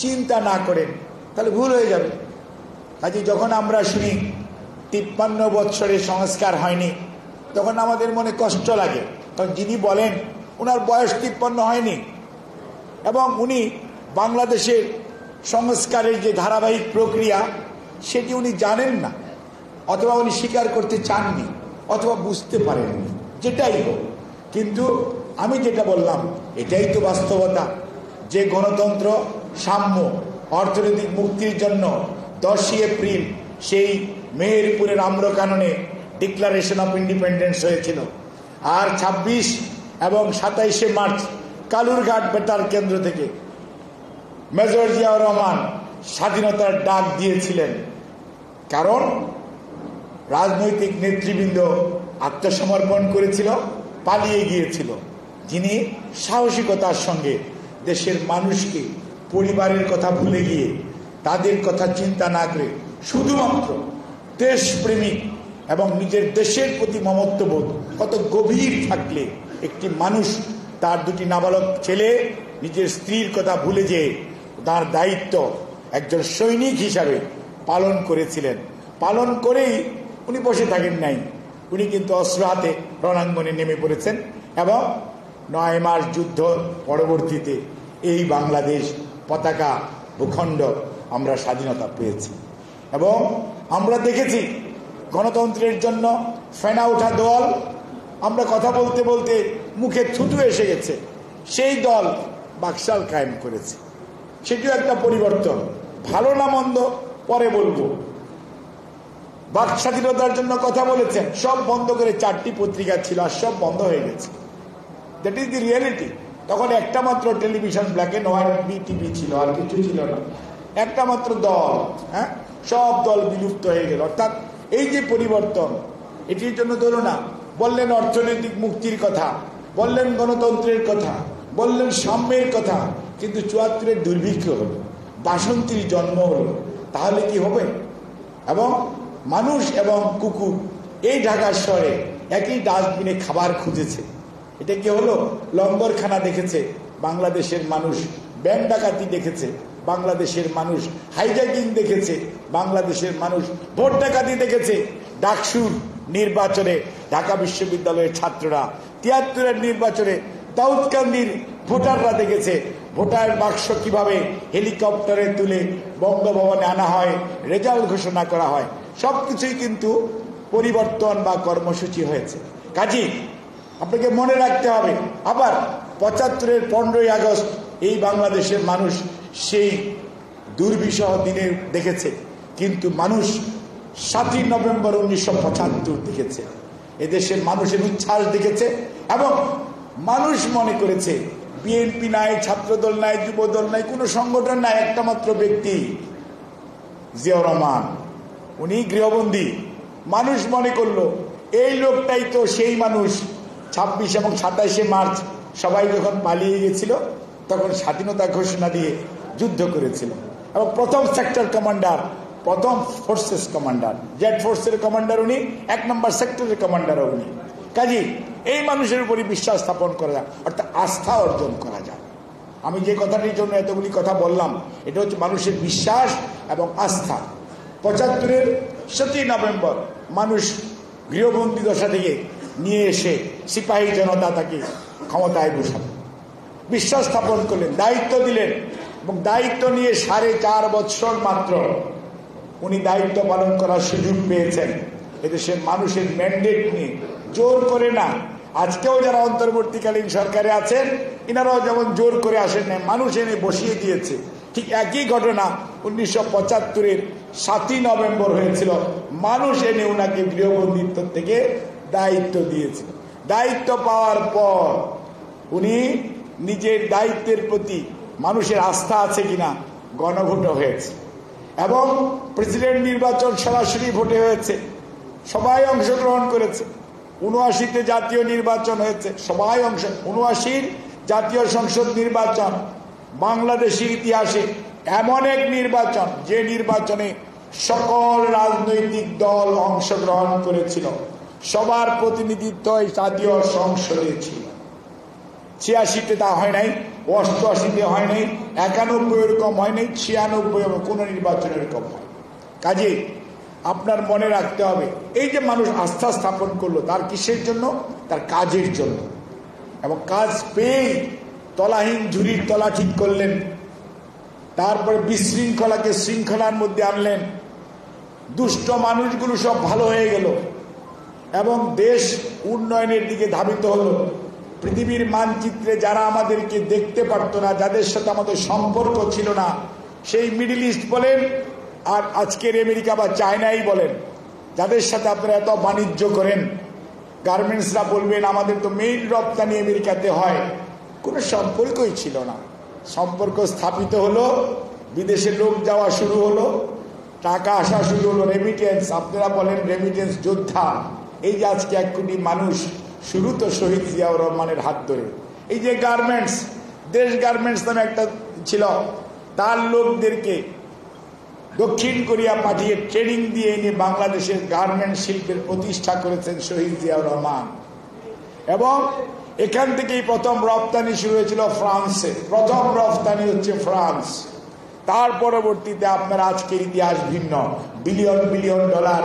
চিন্তা না করেন, তাহলে ভুল হয়ে যাবে। কাজে যখন আমরা শুনি 53 বৎসরে সংস্কার হয়নি, তখন আমাদের মনে কষ্ট লাগে। কারণ যিনি বলেন ওনার বয়স 53 হয়নি, এবং উনি বাংলাদেশের সংস্কারের যে ধারাবাহিক প্রক্রিয়া সেটি উনি জানেন না, অথবা উনি স্বীকার করতে চাননি, অথবা বুঝতে পারেননি, যেটাই হোক। কিন্তু আমি যেটা বললাম এটাই তো বাস্তবতা, যে গণতন্ত্র, সাম্য, অর্থনৈতিক মুক্তির জন্য 10ই এপ্রিল সেই মেহেরপুরের আম্রকাননে ডিক্লারেশন অফ ইন্ডিপেন্ডেন্স হয়েছিল। আর 26 এবং 27শে মার্চ কালুরঘাট বেতার কেন্দ্র থেকে মেজর জিয়াউর রহমান স্বাধীনতার ডাক দিয়েছিলেন। কারণ রাজনৈতিক নেতৃবৃন্দ আত্মসমর্পণ করেছিল, পালিয়ে গিয়েছিল। যিনি সাহসিকতার সঙ্গে দেশের মানুষকে, পরিবারের কথা ভুলে গিয়ে, তাদের কথা চিন্তা না করে শুধুমাত্র দেশপ্রেমিক এবং নিজের দেশের প্রতি মমত্ববোধ কত গভীর থাকলে একটি মানুষ তার 2টি নাবালক ছেলে, নিজের স্ত্রীর কথা ভুলে যেয়ে তার দায়িত্ব একজন সৈনিক হিসাবে পালন করেছিলেন। পালন করেই উনি বসে থাকেন নাই, উনি কিন্তু অস্ত্র হাতে রণাঙ্গনে নেমে পড়েছেন, এবং 9 মাস যুদ্ধ পরবর্তীতে এই বাংলাদেশ পতাকা ভূখণ্ড আমরা স্বাধীনতা পেয়েছি। এবং আমরা দেখেছি গণতন্ত্রের জন্য ফেনা ওঠা দল, আমরা কথা বলতে বলতে মুখে থুতু এসে গেছে, সেই দল বাকশাল কায়েম করেছে। সেটিও একটা পরিবর্তন, ভালো না মন্দ পরে বলবো। বাক স্বাধীনতার জন্য কথা বলেছেন, সব বন্ধ করে 4টি পত্রিকা ছিল, আর সব বন্ধ হয়ে গেছে। That is the reality. তখন একটা মাত্র television, black and white BTV ছিল, আর কিছু ছিল না। একটা মাত্র দল, হ্যাঁ, সব দল বিলুপ্ত হয়ে গেল। অর্থাৎ এই যে পরিবর্তন, এটির জন্য ধরো না, বললেন অর্থনৈতিক মুক্তির কথা, বললেন গণতন্ত্রের কথা, বললেন সাম্যের কথা, কিন্তু 74-এর দুর্ভিক্ষ হলো, বাসন্তীর জন্ম হলো, তাহলে কি হবে? এবং মানুষ এবং কুকুর এই ঢাকার শহরে একই ডাস্টবিনে খাবার খুঁজেছে। এটা কি হলো? লঙ্গরখানা দেখেছে বাংলাদেশের মানুষ, ব্যাংক ডাকাতি দেখেছে বাংলাদেশের মানুষ, হাইজ্যাকিং দেখেছে বাংলাদেশের মানুষ, ভোট ডাকাতি দেখেছে। ডাকসুর নির্বাচনে ঢাকা বিশ্ববিদ্যালয়ের ছাত্ররা, 73-এর নির্বাচনে দাউদকান্দির ভোটাররা দেখেছে ভোটার বাক্স কিভাবে হেলিকপ্টারে তুলে বঙ্গভবনে আনা হয়, রেজাল্ট ঘোষণা করা হয়, সবকিছুই কিন্তু পরিবর্তন বা কর্মসূচি হয়েছে। কাজী আপনাকে মনে রাখতে হবে, আবার ৭৫-এর ১৫ই আগস্ট এই বাংলাদেশের মানুষ সেই দুর্বিষহ দিনে দেখেছে, কিন্তু মানুষ ৭ই নভেম্বর ১৯৭৫ দেখেছে, এদেশের মানুষের উচ্ছ্বাস দেখেছে। এবং মানুষ মনে করেছে বিএনপি নাই, ছাত্রদল নাই, যুবদল নাই, কোনো সংগঠন নাই, একটা মাত্র ব্যক্তি জিয়াউর রহমান, উনি গৃহবন্দী। মানুষ মনে করলো এই লোকটাই তো সেই মানুষ ২৬ এবং ২৭শে মার্চ সবাই যখন পালিয়ে গেছিল তখন স্বাধীনতা ঘোষণা দিয়ে যুদ্ধ করেছিল। এবং প্রথম সেক্টর কমান্ডার, প্রথম ফোর্সেস কমান্ডার, জেড ফোর্সের কমান্ডার উনি, ১ নম্বর সেক্টরের কমান্ডার উনি। কাজী এই মানুষের উপরই বিশ্বাস স্থাপন করা যায়, অর্থাৎ আস্থা অর্জন করা যায়। আমি যে কথাটির জন্য এতগুলি কথা বললাম, এটা হচ্ছে মানুষের বিশ্বাস এবং আস্থা। ৭৫-এর ৭ই নভেম্বর মানুষ গৃহবন্দী দশা থেকে নিয়ে এসে সিপাহী জনতা তাকে ক্ষমতায় বসালেন, বিশ্বাস স্থাপন করলেন, দায়িত্ব দিলেন, এবং দায়িত্ব নিয়ে ৪.৫ বছর মাত্র উনি দায়িত্ব পালন করার সুযোগ পেয়েছেন এদেশের মানুষের ম্যান্ডেট নিয়ে, জোর করে না। আজকেও যারা অন্তর্বর্তীকালীন সরকারে আছেন এনারাও যেমন জোর করে আসেন না, মানুষ এনে বসিয়ে দিয়েছে। ঠিক একই ঘটনা ১৯৭৫-এর ৭ই নভেম্বর হয়েছিল, মানুষ এনে ওনাকে গৃহবন্দিত্ব থেকে দায়িত্ব দিয়েছিল। দায়িত্ব পাওয়ার পর উনি নিজের দায়িত্বের প্রতি মানুষের আস্থা আছে কিনা গণভোট হয়েছে, এবং প্রেসিডেন্ট নির্বাচন সরাসরি ভোটে হয়েছে, সবাই অংশগ্রহণ করেছে। ৭৯-তে জাতীয় নির্বাচন হয়েছে, সবাই ৭৯-র জাতীয় সংসদ নির্বাচন বাংলাদেশের ইতিহাসে এমন এক নির্বাচন যে নির্বাচনে সকল রাজনৈতিক দল অংশগ্রহণ করেছিল, সবার প্রতিনিধিত্ব জাতীয় সংসদে ছিল। ৮৬-তে তা হয় নাই, ৮৮-তে হয় নাই, ৯১ এরকম হয় নাই, ৯৬ কোন নির্বাচন এরকম হয়। কাজে আপনার মনে রাখতে হবে, এই যে মানুষ আস্থা স্থাপন করলো তার কিসের জন্য? তার কাজের জন্য। এবং কাজ পেয়ে তলাহীন ঝুড়ির তলা ঠিক করলেন, তারপরে বিশৃঙ্খলাকে শৃঙ্খলার মধ্যে আনলেন, দুষ্ট মানুষগুলো সব ভালো হয়ে গেল এবং দেশ উন্নয়নের দিকে ধাবিত হলো। পৃথিবীর মানচিত্রে যারা আমাদেরকে দেখতে পারত না, যাদের সাথে আমাদের সম্পর্ক ছিল না, সেই মিডল ইস্ট বলেন আর আজকের আমেরিকা বা চায়নাই বলেন, যাদের সাথে আপনারা এত বাণিজ্য করেন, গার্মেন্টসরা বলবেন আমাদের তো মেইন রপ্তানি আমেরিকাতে হয়, কোনো সম্পর্কই ছিল না। সম্পর্ক স্থাপিত হলো, বিদেশে লোক যাওয়া শুরু হলো, টাকা আসা শুরু হলো, রেমিটেন্স, আপনারা বলেন রেমিটেন্স যোদ্ধা। এই যে আজকে ১ কোটি মানুষ, শুরু তো শহীদ জিয়াউর রহমানের হাত ধরে। এই যে গার্মেন্টস, দেশ গার্মেন্টস নামে একটা ছিল, তার লোকদেরকে দক্ষিণ কোরিয়া পাঠিয়ে ট্রেনিং দিয়ে এনে বাংলাদেশের গার্মেন্ট শিল্পের প্রতিষ্ঠা করেছেন শহীদ জিয়াউর রহমান। এবং এখান থেকেই প্রথম রপ্তানি শুরু হয়েছিল ফ্রান্সে, প্রথম রপ্তানি হচ্ছে ফ্রান্স। তার পরবর্তীতে আপনার আজকের ইতিহাস ভিন্ন, বিলিয়ন বিলিয়ন ডলার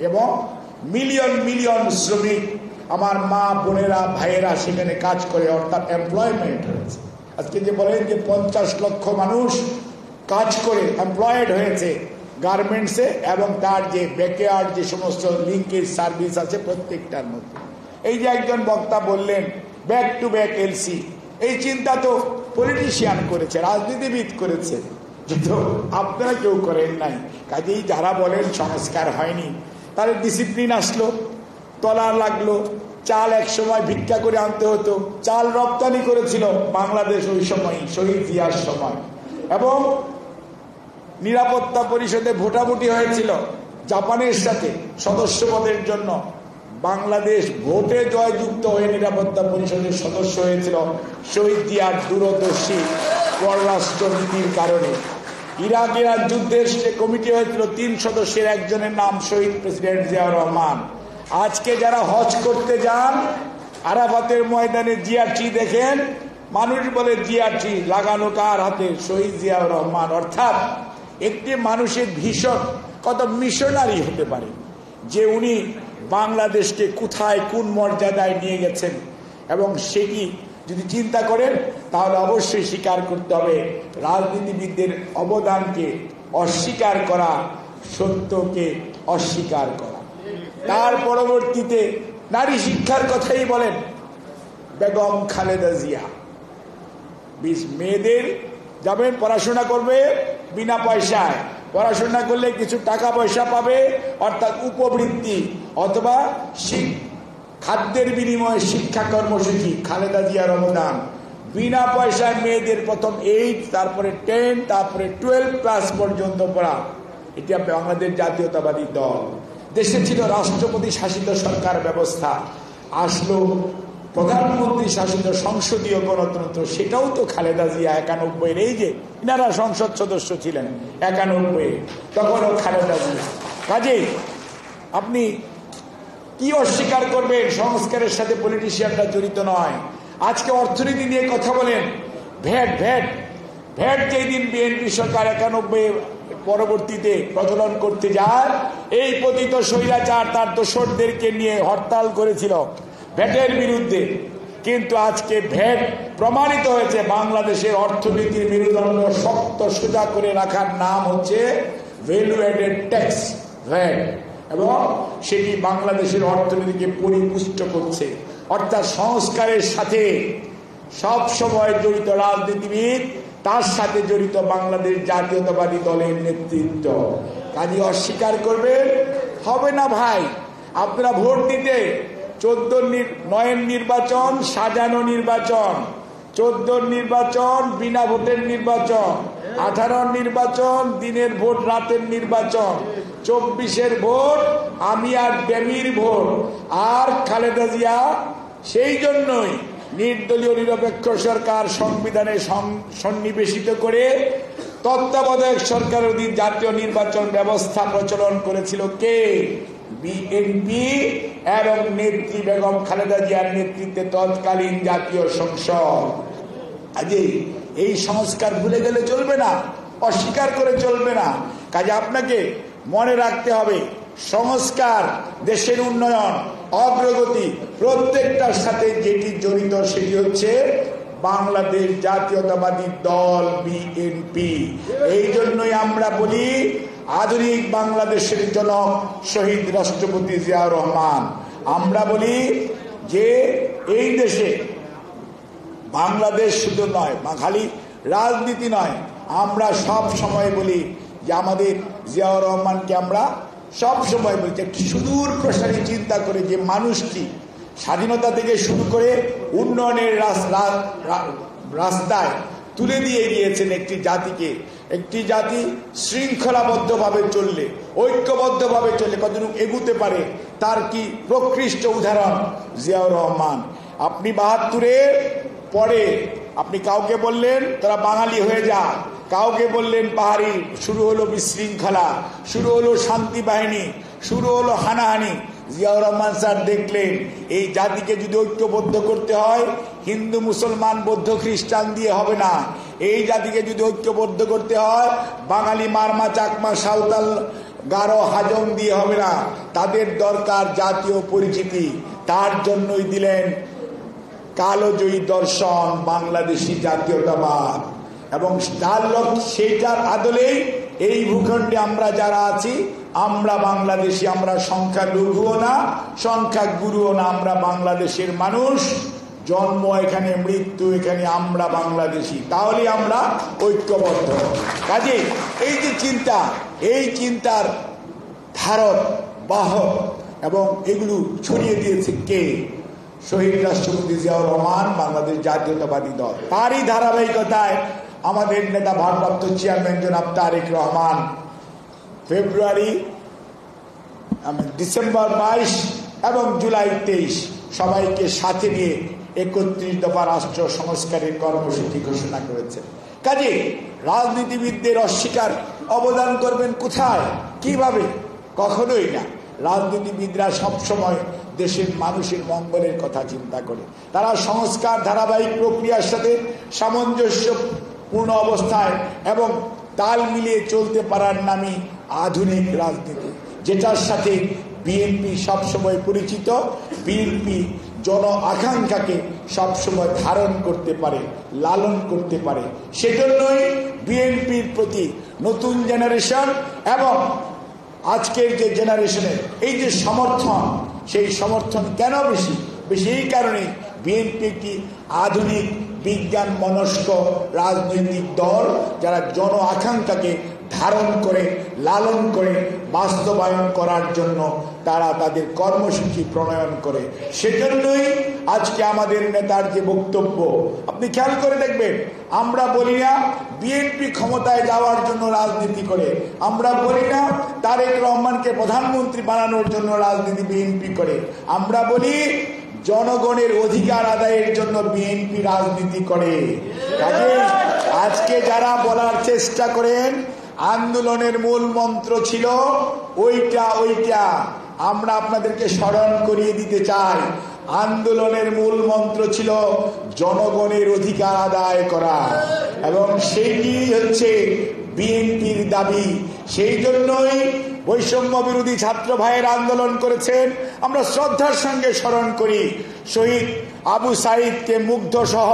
এবং মিলিয়ন মিলিয়ন শ্রমিক, আমার মা বোনেরা ভাইয়েরা সেখানে কাজ করে, অর্থাৎ এমপ্লয়মেন্ট হয়েছে। আজকে যে বলেন যে ৫০ লক্ষ মানুষ কাজ করে এমপ্লয়েড হয়েছে গার্মেন্টসে, এবং তার যে ব্যাকয়ার্ড যে সমস্ত লিঙ্কেজ সার্ভিস আছে প্রত্যেকটার মধ্যে। এই যে একজন বক্তা বললেন ব্যাক টু ব্যাক এলসি, এই চিন্তা তো পলিটিশিয়ান করেছে, রাজনীতিবিদ করেছে, কিন্তু আপনারা কেউ করেন নাই। কাজেই যারা বলেন সংস্কার হয়নি, তার ডিসিপ্লিন আসলো, তলা লাগলো, চাল এক সময় ভিক্ষা করে আনতে হতো, চাল রপ্তানি করেছিল বাংলাদেশ ওই সময় শহীদ জিয়ার সময়। এবং নিরাপত্তা পরিষদে ভোটাভুটি হয়েছিল জাপানের সাথে সদস্যপদের জন্য, বাংলাদেশ ভোটে জয়যুক্ত হয়ে নিরাপত্তা পরিষদের সদস্য হয়েছিল শহীদ জিয়ার দূরদর্শী পররাষ্ট্র নীতির কারণে। ইরাক যুদ্ধের যে কমিটি হয়েছিল ৩ সদস্যের একজনের নাম শহীদ প্রেসিডেন্ট জিয়াউর রহমান। আজকে যারা হজ করতে যান আরাফাতের ময়দানে জিয়ারটি দেখেন, মানুষ বলে জিয়ারটি লাগানো কার হাতে? শহীদ জিয়াউর রহমান। অর্থাৎ একটি মানুষের ভীষণ কত মিশনারি হতে পারে যে উনি বাংলাদেশকে কোথায় কোন মর্যাদায় নিয়ে গেছেন, এবং সেটি যদি চিন্তা করেন তাহলে অবশ্যই স্বীকার করতে হবে রাজনীতিবিদদের অবদানকে অস্বীকার করা সত্যকে অস্বীকার করা। তার পরবর্তীতে নারী শিক্ষার কথাই বলেন বেগম খালেদা জিয়া। মেয়েদের যাবেন পড়াশোনা করবে বিনা পয়সায়, পড়াশোনা করলে কিছু টাকা পয়সা পাবে অর্থাৎ উপবৃত্তি অথবা খাদ্যের বিনিময়ে শিক্ষা কর্মসূচি। খালেদা জিয়ার অবদান বিনা পয়সায় মেয়েদের প্রথম 8 তারপরে 10 তারপরে 12 ক্লাস পর্যন্ত পড়া। এটা বাংলাদেশ জাতীয়তাবাদী দল। দেশে ছিল রাষ্ট্রপতি শাসিত সরকার ব্যবস্থা, আসলো প্রধানমন্ত্রী শাসিত সংসদীয় গণতন্ত্র। সেটাও তো খালেদা জিয়া 91-এর, এই যে এনারা সংসদ সদস্য ছিলেন 91-এ, তখনও খালেদা জিয়া। কাজেই আপনি কি অস্বীকার করবেন? সংস্কারের সাথে পলিটিশিয়ানরা জড়িত নয়। আজকে অর্থনীতি নিয়ে কথা বলেন, ভ্যাট যেই দিন বিএনপি সরকার 91 পরবর্তীতে প্রচলন করতে যায়, এই পতিত স্বৈরাচার তার দোসরদেরকে নিয়ে হরতাল করেছিল ভ্যাটের বিরুদ্ধে। কিন্তু আজকে ভ্যাট প্রমাণিত হয়েছে বাংলাদেশের অর্থনীতির মেরুদণ্ড শক্ত সোজা করে রাখার নাম হচ্ছে ভ্যালু অ্যাডেড ট্যাক্স, ভ্যাট, এবং সেটি বাংলাদেশের অর্থনীতিকে পরিপুষ্ট করছে। অর্থাৎ সংস্কারের সাথে সব সময় জড়িত রাজনীতিবিদ, তার সাথে জড়িত বাংলাদেশ জাতীয়তাবাদী দলের নেতৃত্ব। কাজে অস্বীকার করবেন হবে না ভাই। আপনারা ভোট দিতে 14-9 নির্বাচন সাজানো নির্বাচন, 14 নির্বাচন বিনা ভোটের নির্বাচন, 18 নির্বাচন দিনের ভোট রাতের নির্বাচন, 24-এর ভোট আমি আর ডেমির ভোট। আর খালেদা জিয়া সেই জন্যই নির্দলীয় নিরপেক্ষ সরকার সংবিধানে সন্নিবেশিত করে তত্ত্বাবধায়ক সরকারের অধীন জাতীয় নির্বাচন ব্যবস্থা প্রচলন করেছিল কে? বিএনপি এবং নেত্রী বেগম খালেদা জিয়ার নেতৃত্বে তৎকালীন জাতীয় সংসদ। আজই এই সংস্কার ভুলে গেলে চলবে না, অস্বীকার করে চলবে না। কাজে আপনাকে মনে রাখতে হবে সংস্কার, দেশের উন্নয়ন, অগ্রগতি প্রত্যেকটার সাথে যেটি জড়িত সেটি হচ্ছে বাংলাদেশ জাতীয়তাবাদী দল বিএনপি। এই জন্যই আমরা বলি আধুনিক বাংলাদেশের জনক শহীদ রাষ্ট্রপতি জিয়াউর রহমান। আমরা বলি যে এই দেশে বাংলাদেশ শুধু নয়, খালি রাজনীতি নয়, আমরা সব সময় বলি যে আমাদের জিয়াউর রহমানকে আমরা সব সময় বলছি একটি সুদূর প্রসারী চিন্তা করে যে মানুষটি স্বাধীনতা থেকে শুরু করে উন্নয়নের রাস্তায় তুলে দিয়ে গিয়েছেন একটি জাতিকে। একটি জাতি শৃঙ্খলাবদ্ধভাবে চললে, ঐক্যবদ্ধভাবে চললে কতটুকু এগুতে পারে তার কি প্রকৃষ্ট উদাহরণ জিয়াউর রহমান। আপনি 72-এর পরে আপনি কাউকে বললেন তারা বাঙালি হয়ে যা, কাউকে বললেন পাহাড়ি, শুরু হলো বিশৃঙ্খলা, শুরু হলো শান্তি বাহিনী, শুরু হলো হানাহানি। জিয়াউর রহমান স্যার দেখলেন এই জাতিকে যদি ঐক্যবদ্ধ করতে হয় হিন্দু মুসলমান বৌদ্ধ খ্রিস্টান দিয়ে হবে না। এই জাতিকে যদি ঐক্যবদ্ধ করতে হয় বাঙালি মারমা চাকমা সাঁওতাল গারো হাজং দিয়ে হবে না, তাদের দরকার জাতীয় পরিচিতি। তার জন্যই দিলেন কালোজয়ী দর্শন বাংলাদেশি জাতীয়তাবাদ। এবং তার লক্ষ্য সেইটার আদলেই এই ভূখণ্ডে আমরা যারা আছি আমরা বাংলাদেশি, আমরা সংখ্যা লঘুও না সংখ্যা গুরুও না, আমরা বাংলাদেশের মানুষ, জন্ম এখানে, মৃত্যু এখানে, আমরা বাংলাদেশি, তাহলে আমরা ঐক্যবদ্ধ। কাজে এই যে চিন্তা, এই চিন্তার ধারক বাহক এবং এগুলো ছড়িয়ে দিয়েছে কে? শহীদ রাষ্ট্রপতি জিয়াউর রহমান, বাংলাদেশ জাতীয়তাবাদী দল। তারই ধারাবাহিকতায় আমাদের নেতা ভারপ্রাপ্ত চেয়ারম্যান জনাব তারেক রহমান ডিসেম্বর 22 এবং জুলাই 23 সবাইকে সাথে নিয়ে 31 দফা রাষ্ট্র সংস্কারের কর্মসূচি ঘোষণা করেছে। কাজে রাজনীতিবিদদের অস্বীকার অবদান করবেন কোথায়, কিভাবে? কখনোই না। রাজনীতিবিদরা সবসময় দেশের মানুষের মঙ্গলের কথা চিন্তা করে। তারা সংস্কার ধারাবাহিক প্রক্রিয়ার সাথে সামঞ্জস্যপূর্ণ অবস্থায় এবং তাল মিলিয়ে চলতে পারার নামই আধুনিক রাজনীতি, যেটার সাথে বিএনপি সবসময় পরিচিত। বিএনপি জন আকাঙ্ক্ষাকে সবসময় ধারণ করতে পারে, লালন করতে পারে। সেজন্যই বিএনপির প্রতি নতুন জেনারেশন এবং আজকের যে জেনারেশনের এই যে সমর্থন, সেই সমর্থন কেন বেশি? এই কারণে বিএনপি একটি আধুনিক বিজ্ঞান মনস্ক রাজনৈতিক দল, যারা জন আকাঙ্ক্ষাকে ধারণ করে, লালন করে, বাস্তবায়ন করার জন্য তারা তাদের কর্মসূচি প্রণয়ন করে। সেজন্যই আজকে আমাদের নেতার যে বক্তব্য, আপনি খেয়াল করে দেখবেন, আমরা বলি না বিএনপি ক্ষমতায় যাওয়ার জন্য রাজনীতি করে, আমরা বলি না তারেক রহমানকে প্রধানমন্ত্রী বানানোর জন্য রাজনীতি বিএনপি করে, আমরা বলি জনগণের অধিকার আদায়ের জন্য বিএনপি রাজনীতি করে। কাজেই আজকে যারা বলার চেষ্টা করেন আন্দোলনের মূল মন্ত্র ছিল ওইটা, আমরা আপনাদেরকে স্মরণ করিয়ে দিতে চাই, আন্দোলনের মূল মন্ত্র ছিল জনগণের অধিকার আদায় করা, এবং সেইটি হচ্ছে বিএনপির দাবি। সেই জন্যই বৈষম্য বিরোধী ছাত্র ভাইয়ের আন্দোলন করেছেন। আমরা শ্রদ্ধার সঙ্গে স্মরণ করি শহীদ আবু সাইদকে, মুগ্ধ সহ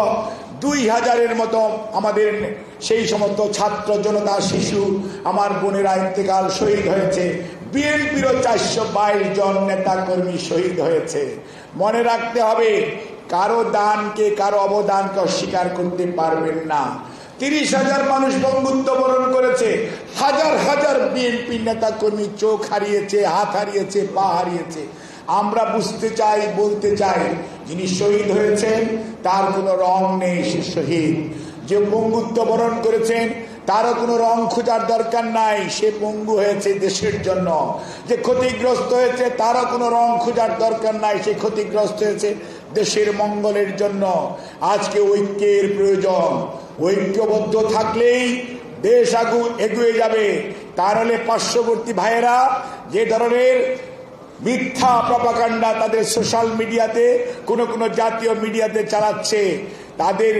2000-এর মতো আমাদের সেই সমস্ত ছাত্র জনতা, শিশু, আমার বোনেরা ইন্তেকাল শহীদ হয়েছে। বিএনপিরও 422 জন নেতা কর্মী শহীদ হয়েছে। মনে রাখতে হবে, কারো দানকে, কারো অবদানকে অস্বীকার করতে পারবেন না। 30,000 মানুষ বঙ্গুত্ব বরণ করেছে, হাজার হাজার বিএনপি নেতা কর্মী চোখ হারিয়েছে, হাত হারিয়েছে, পা হারিয়েছে। আমরা বুঝতে চাই, বলতে চাই, যিনি শহীদ হয়েছেন তার কোনো রং নেই, সে শহীদ। যে পঙ্গুত্ব বরণ করেছেন তারও কোনো রং খোঁজার দরকার নাই, সে পঙ্গু হয়েছে দেশের জন্য। যে ক্ষতিগ্রস্ত হয়েছে তারও কোনো রং খোঁজার দরকার নাই, সে ক্ষতিগ্রস্ত হয়েছে দেশের মঙ্গলের জন্য। আজকে ঐক্যের প্রয়োজন, ঐক্যবদ্ধ থাকলেই দেশ এগিয়ে যাবে। তাহলে পার্শ্ববর্তী ভাইয়েরা যে ধরনের মিথ্যা প্রপাগান্ডা তাদের সোশ্যাল মিডিয়াতে, কোনো জাতীয় মিডিয়াতে চালাচ্ছে, তাদের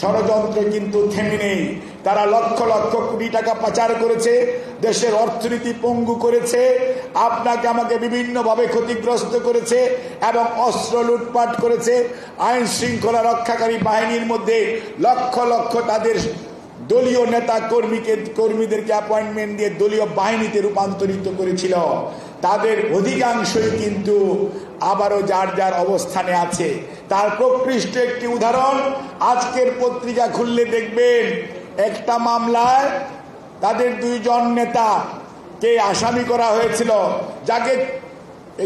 ষড়যন্ত্র কিন্তু থেমে নেই। তারা লক্ষ লক্ষ কোটি টাকা পাচার করেছে, দেশের অর্থনীতি পঙ্গু করেছে, আপনাকে আমাকে বিভিন্নভাবে ক্ষতিগ্রস্ত করেছে এবং অস্ত্র লুটপাট করেছে। আইন শৃঙ্খলা রক্ষাকারী বাহিনীর মধ্যে লক্ষ লক্ষ তাদের দলীয় নেতা কর্মীদেরকে অ্যাপয়েন্টমেন্ট দিয়ে দলীয় বাহিনীতে রূপান্তরিত করেছিল। তাদের অধিকাংশই কিন্তু আবারও যার যার অবস্থানে আছে। তার প্রকৃষ্ট একটি উদাহরণ আজকের পত্রিকা খুললে দেখবেন, একটা মামলায় তাদের 2 জন নেতাকে আসামি করা হয়েছিল, যাকে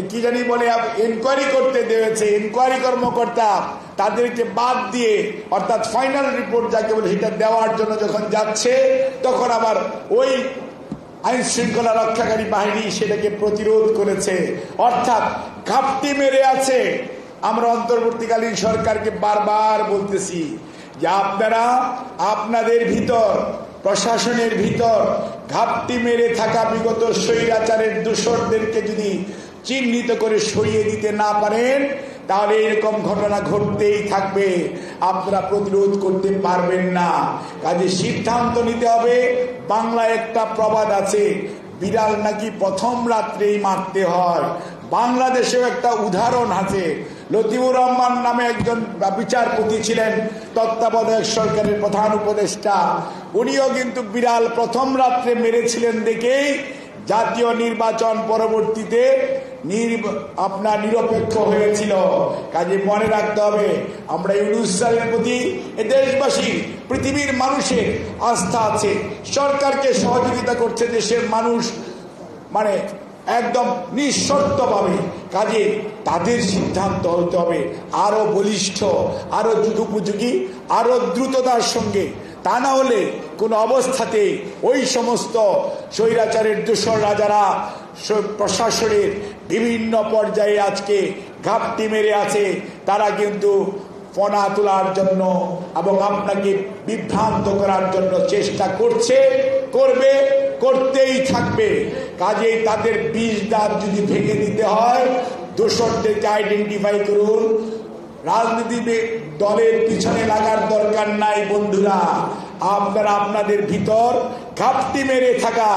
কি জানি বলে এনকোয়ারি করতে দিয়েছে। এনকোয়ারি কর্মকর্তা তাদেরকে বাদ দিয়ে, অর্থাৎ ফাইনাল রিপোর্ট যাকে বলে, সেটা দেওয়ার জন্য যখন যাচ্ছে, তখন আবার ওই আইন শৃঙ্খলা রক্ষাকারী বাহিনী সেটাকে প্রতিরোধ করেছে, অর্থাৎ ঘাপটি মেরে আছে। আমরা অন্তর্বর্তীকালীন সরকারকে বারবার বলতেছি যে আপনারা আপনাদের ভিতর, প্রশাসনের ভিতর ঘাপটি মেরে থাকা বিগত স্বৈরাচারের দোসরদেরকে যদি চিহ্নিত করে সরিয়ে দিতে না পারেন, তাহলে এরকম ঘটনা ঘটতেই থাকবে, আপনারা প্রতিরোধ করতে পারবেন না। কাজে সিদ্ধান্ত নিতে হবে। বাংলায় একটা প্রবাদ আছে, বিড়াল নাকি প্রথম রাত্রেই মারতে হয়। বাংলাদেশেও একটা উদাহরণ আছে। লতিফুর রহমান নামে একজন বিচারপতি ছিলেন, তত্ত্বাবধায়ক সরকারের প্রধান উপদেষ্টা। উনিও কিন্তু বিড়াল প্রথম রাত্রে মেরেছিলেন দেখেই জাতীয় নির্বাচন পরবর্তীতে নিরপেক্ষ হয়েছিল। কাজে মনে রাখতে হবে, আমরা ইউনূস স্যারের প্রতি দেশবাসী, পৃথিবীর মানুষের আস্থা আছে, সরকারকে সহযোগিতা করছে দেশের মানুষ, মানে একদম নিঃশর্তভাবে। কাজে তাদের সিদ্ধান্ত হতে হবে আরো বলিষ্ঠ, আরো যুগোপযোগী, আরো দ্রুততার সঙ্গে। তা না হলে কোন অবস্থাতে ওই সমস্ত স্বৈরাচারের দোসররা যারা প্রশাসনের বিভিন্ন পর্যায়ে আজকে ঘাপটি মেরে আছে, তারা কিন্তু ফনা তোলার জন্য এবং আপনাকে বিভ্রান্ত করার জন্য চেষ্টা করছে, করবে, করতেই থাকবে। কাজেই তাদের বিষ দাঁত যদি ভেঙে দিতে হয়, দোসরদেরকে আইডেন্টিফাই করুন। রাজনীতি দলের পিছনে লাগার দরকার নাই বন্ধুরা। আপনারা আপনাদের ভিতর ঘাপটি মেরে থাকা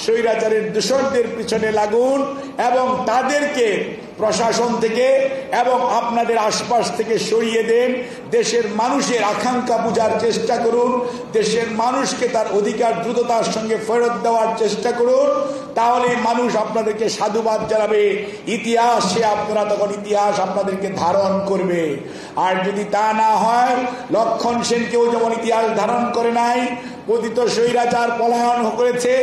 স্বৈরাচারের দোসরদের পিছনে লাগুন এবং তাদেরকে প্রশাসন থেকে এবং আপনাদের আশপাশ থেকে সরিয়ে দেন। দেশের মানুষের আকাঙ্ক্ষা বোঝার চেষ্টা করুন, দেশের মানুষকে তার অধিকার দ্রুততার সঙ্গে ফেরত দেওয়ার চেষ্টা করুন, তাহলে মানুষ আপনাদেরকে সাধুবাদ জানাবে। ইতিহাসে আপনারা তখন ইতিহাস আপনাদেরকে ধারণ করবে। আর যদি তা না হয়, লক্ষণ সেনকেও যেমন ইতিহাস ধারণ করে নাই, পতিত স্বৈরাচার পলায়ন করেছে,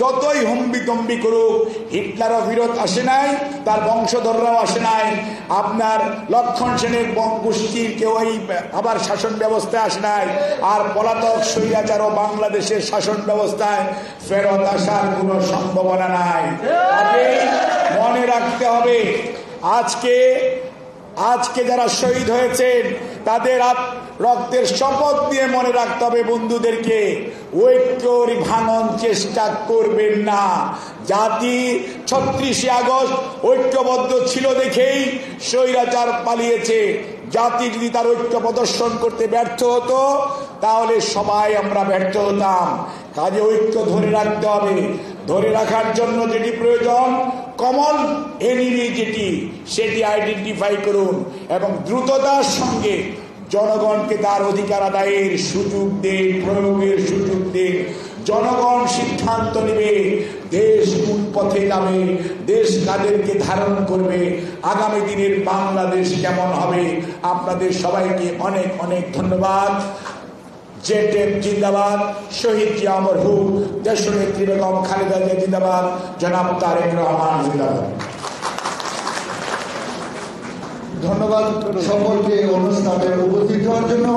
যতই হম্বিতম্বি করুক হিটলারও ফিরত আসে নাই, তার বংশধররাও আসে নাই। আপনার লক্ষণ সেনের গোষ্ঠীর কেউই আবার শাসন ব্যবস্থায় আসে নাই, আর পলাতক স্বৈরাচারও বাংলাদেশের শাসন ব্যবস্থায় ফেরত আসার কোনো সম্ভাবনা নাই। মনে রাখতে হবে, আজকে যারা শহীদ হয়েছেন তাদের রক্তের শপথ দিয়ে মনে রাখতে হবে বন্ধুদেরকে, ঐক্যর ভাঙন চেষ্টা করবেন না। জাতি 36শে আগস্ট ঐক্যবদ্ধ ছিল দেখেই স্বৈরাচার পালিয়েছে। জাতি যদি তার ঐক্য প্রদর্শন করতে ব্যর্থ হতো, তাহলে সবাই আমরা ব্যর্থ হতাম। কাজে ঐক্য ধরে রাখতে হবে। ধরে রাখার জন্য যেটি প্রয়োজন, কমন এনিমি যেটি, সেটি আইডেন্টিফাই করুন এবং দ্রুততার সঙ্গে জনগণকে তার অধিকার আদায়ের সুযোগ দিন, প্রয়োগের সুযোগ দিন। জনগণ সিদ্ধান্ত নেবে দেশ কোন পথে যাবে, দেশ কাদেরকে ধারণ করবে, আগামী দিনের বাংলাদেশ কেমন হবে। আপনাদের সবাইকে অনেক অনেক ধন্যবাদ। জেটেপ জিন্দাবাদ, শহীদ জিয়া অমর হোক, দেশনেত্রী বেগম খালেদা জিয়া জিন্দাবাদ, জনাব তারেক রহমান জিন্দাবাদ। ধন্যবাদ সকলকে অনুষ্ঠানে উপস্থিত হওয়ার জন্য।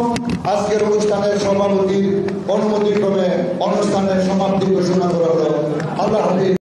আজকের অনুষ্ঠানের সভাপতির অনুমতিক্রমে অনুষ্ঠানের সমাপ্তি ঘোষণা করা হলো। আল্লাহ হাফিজ।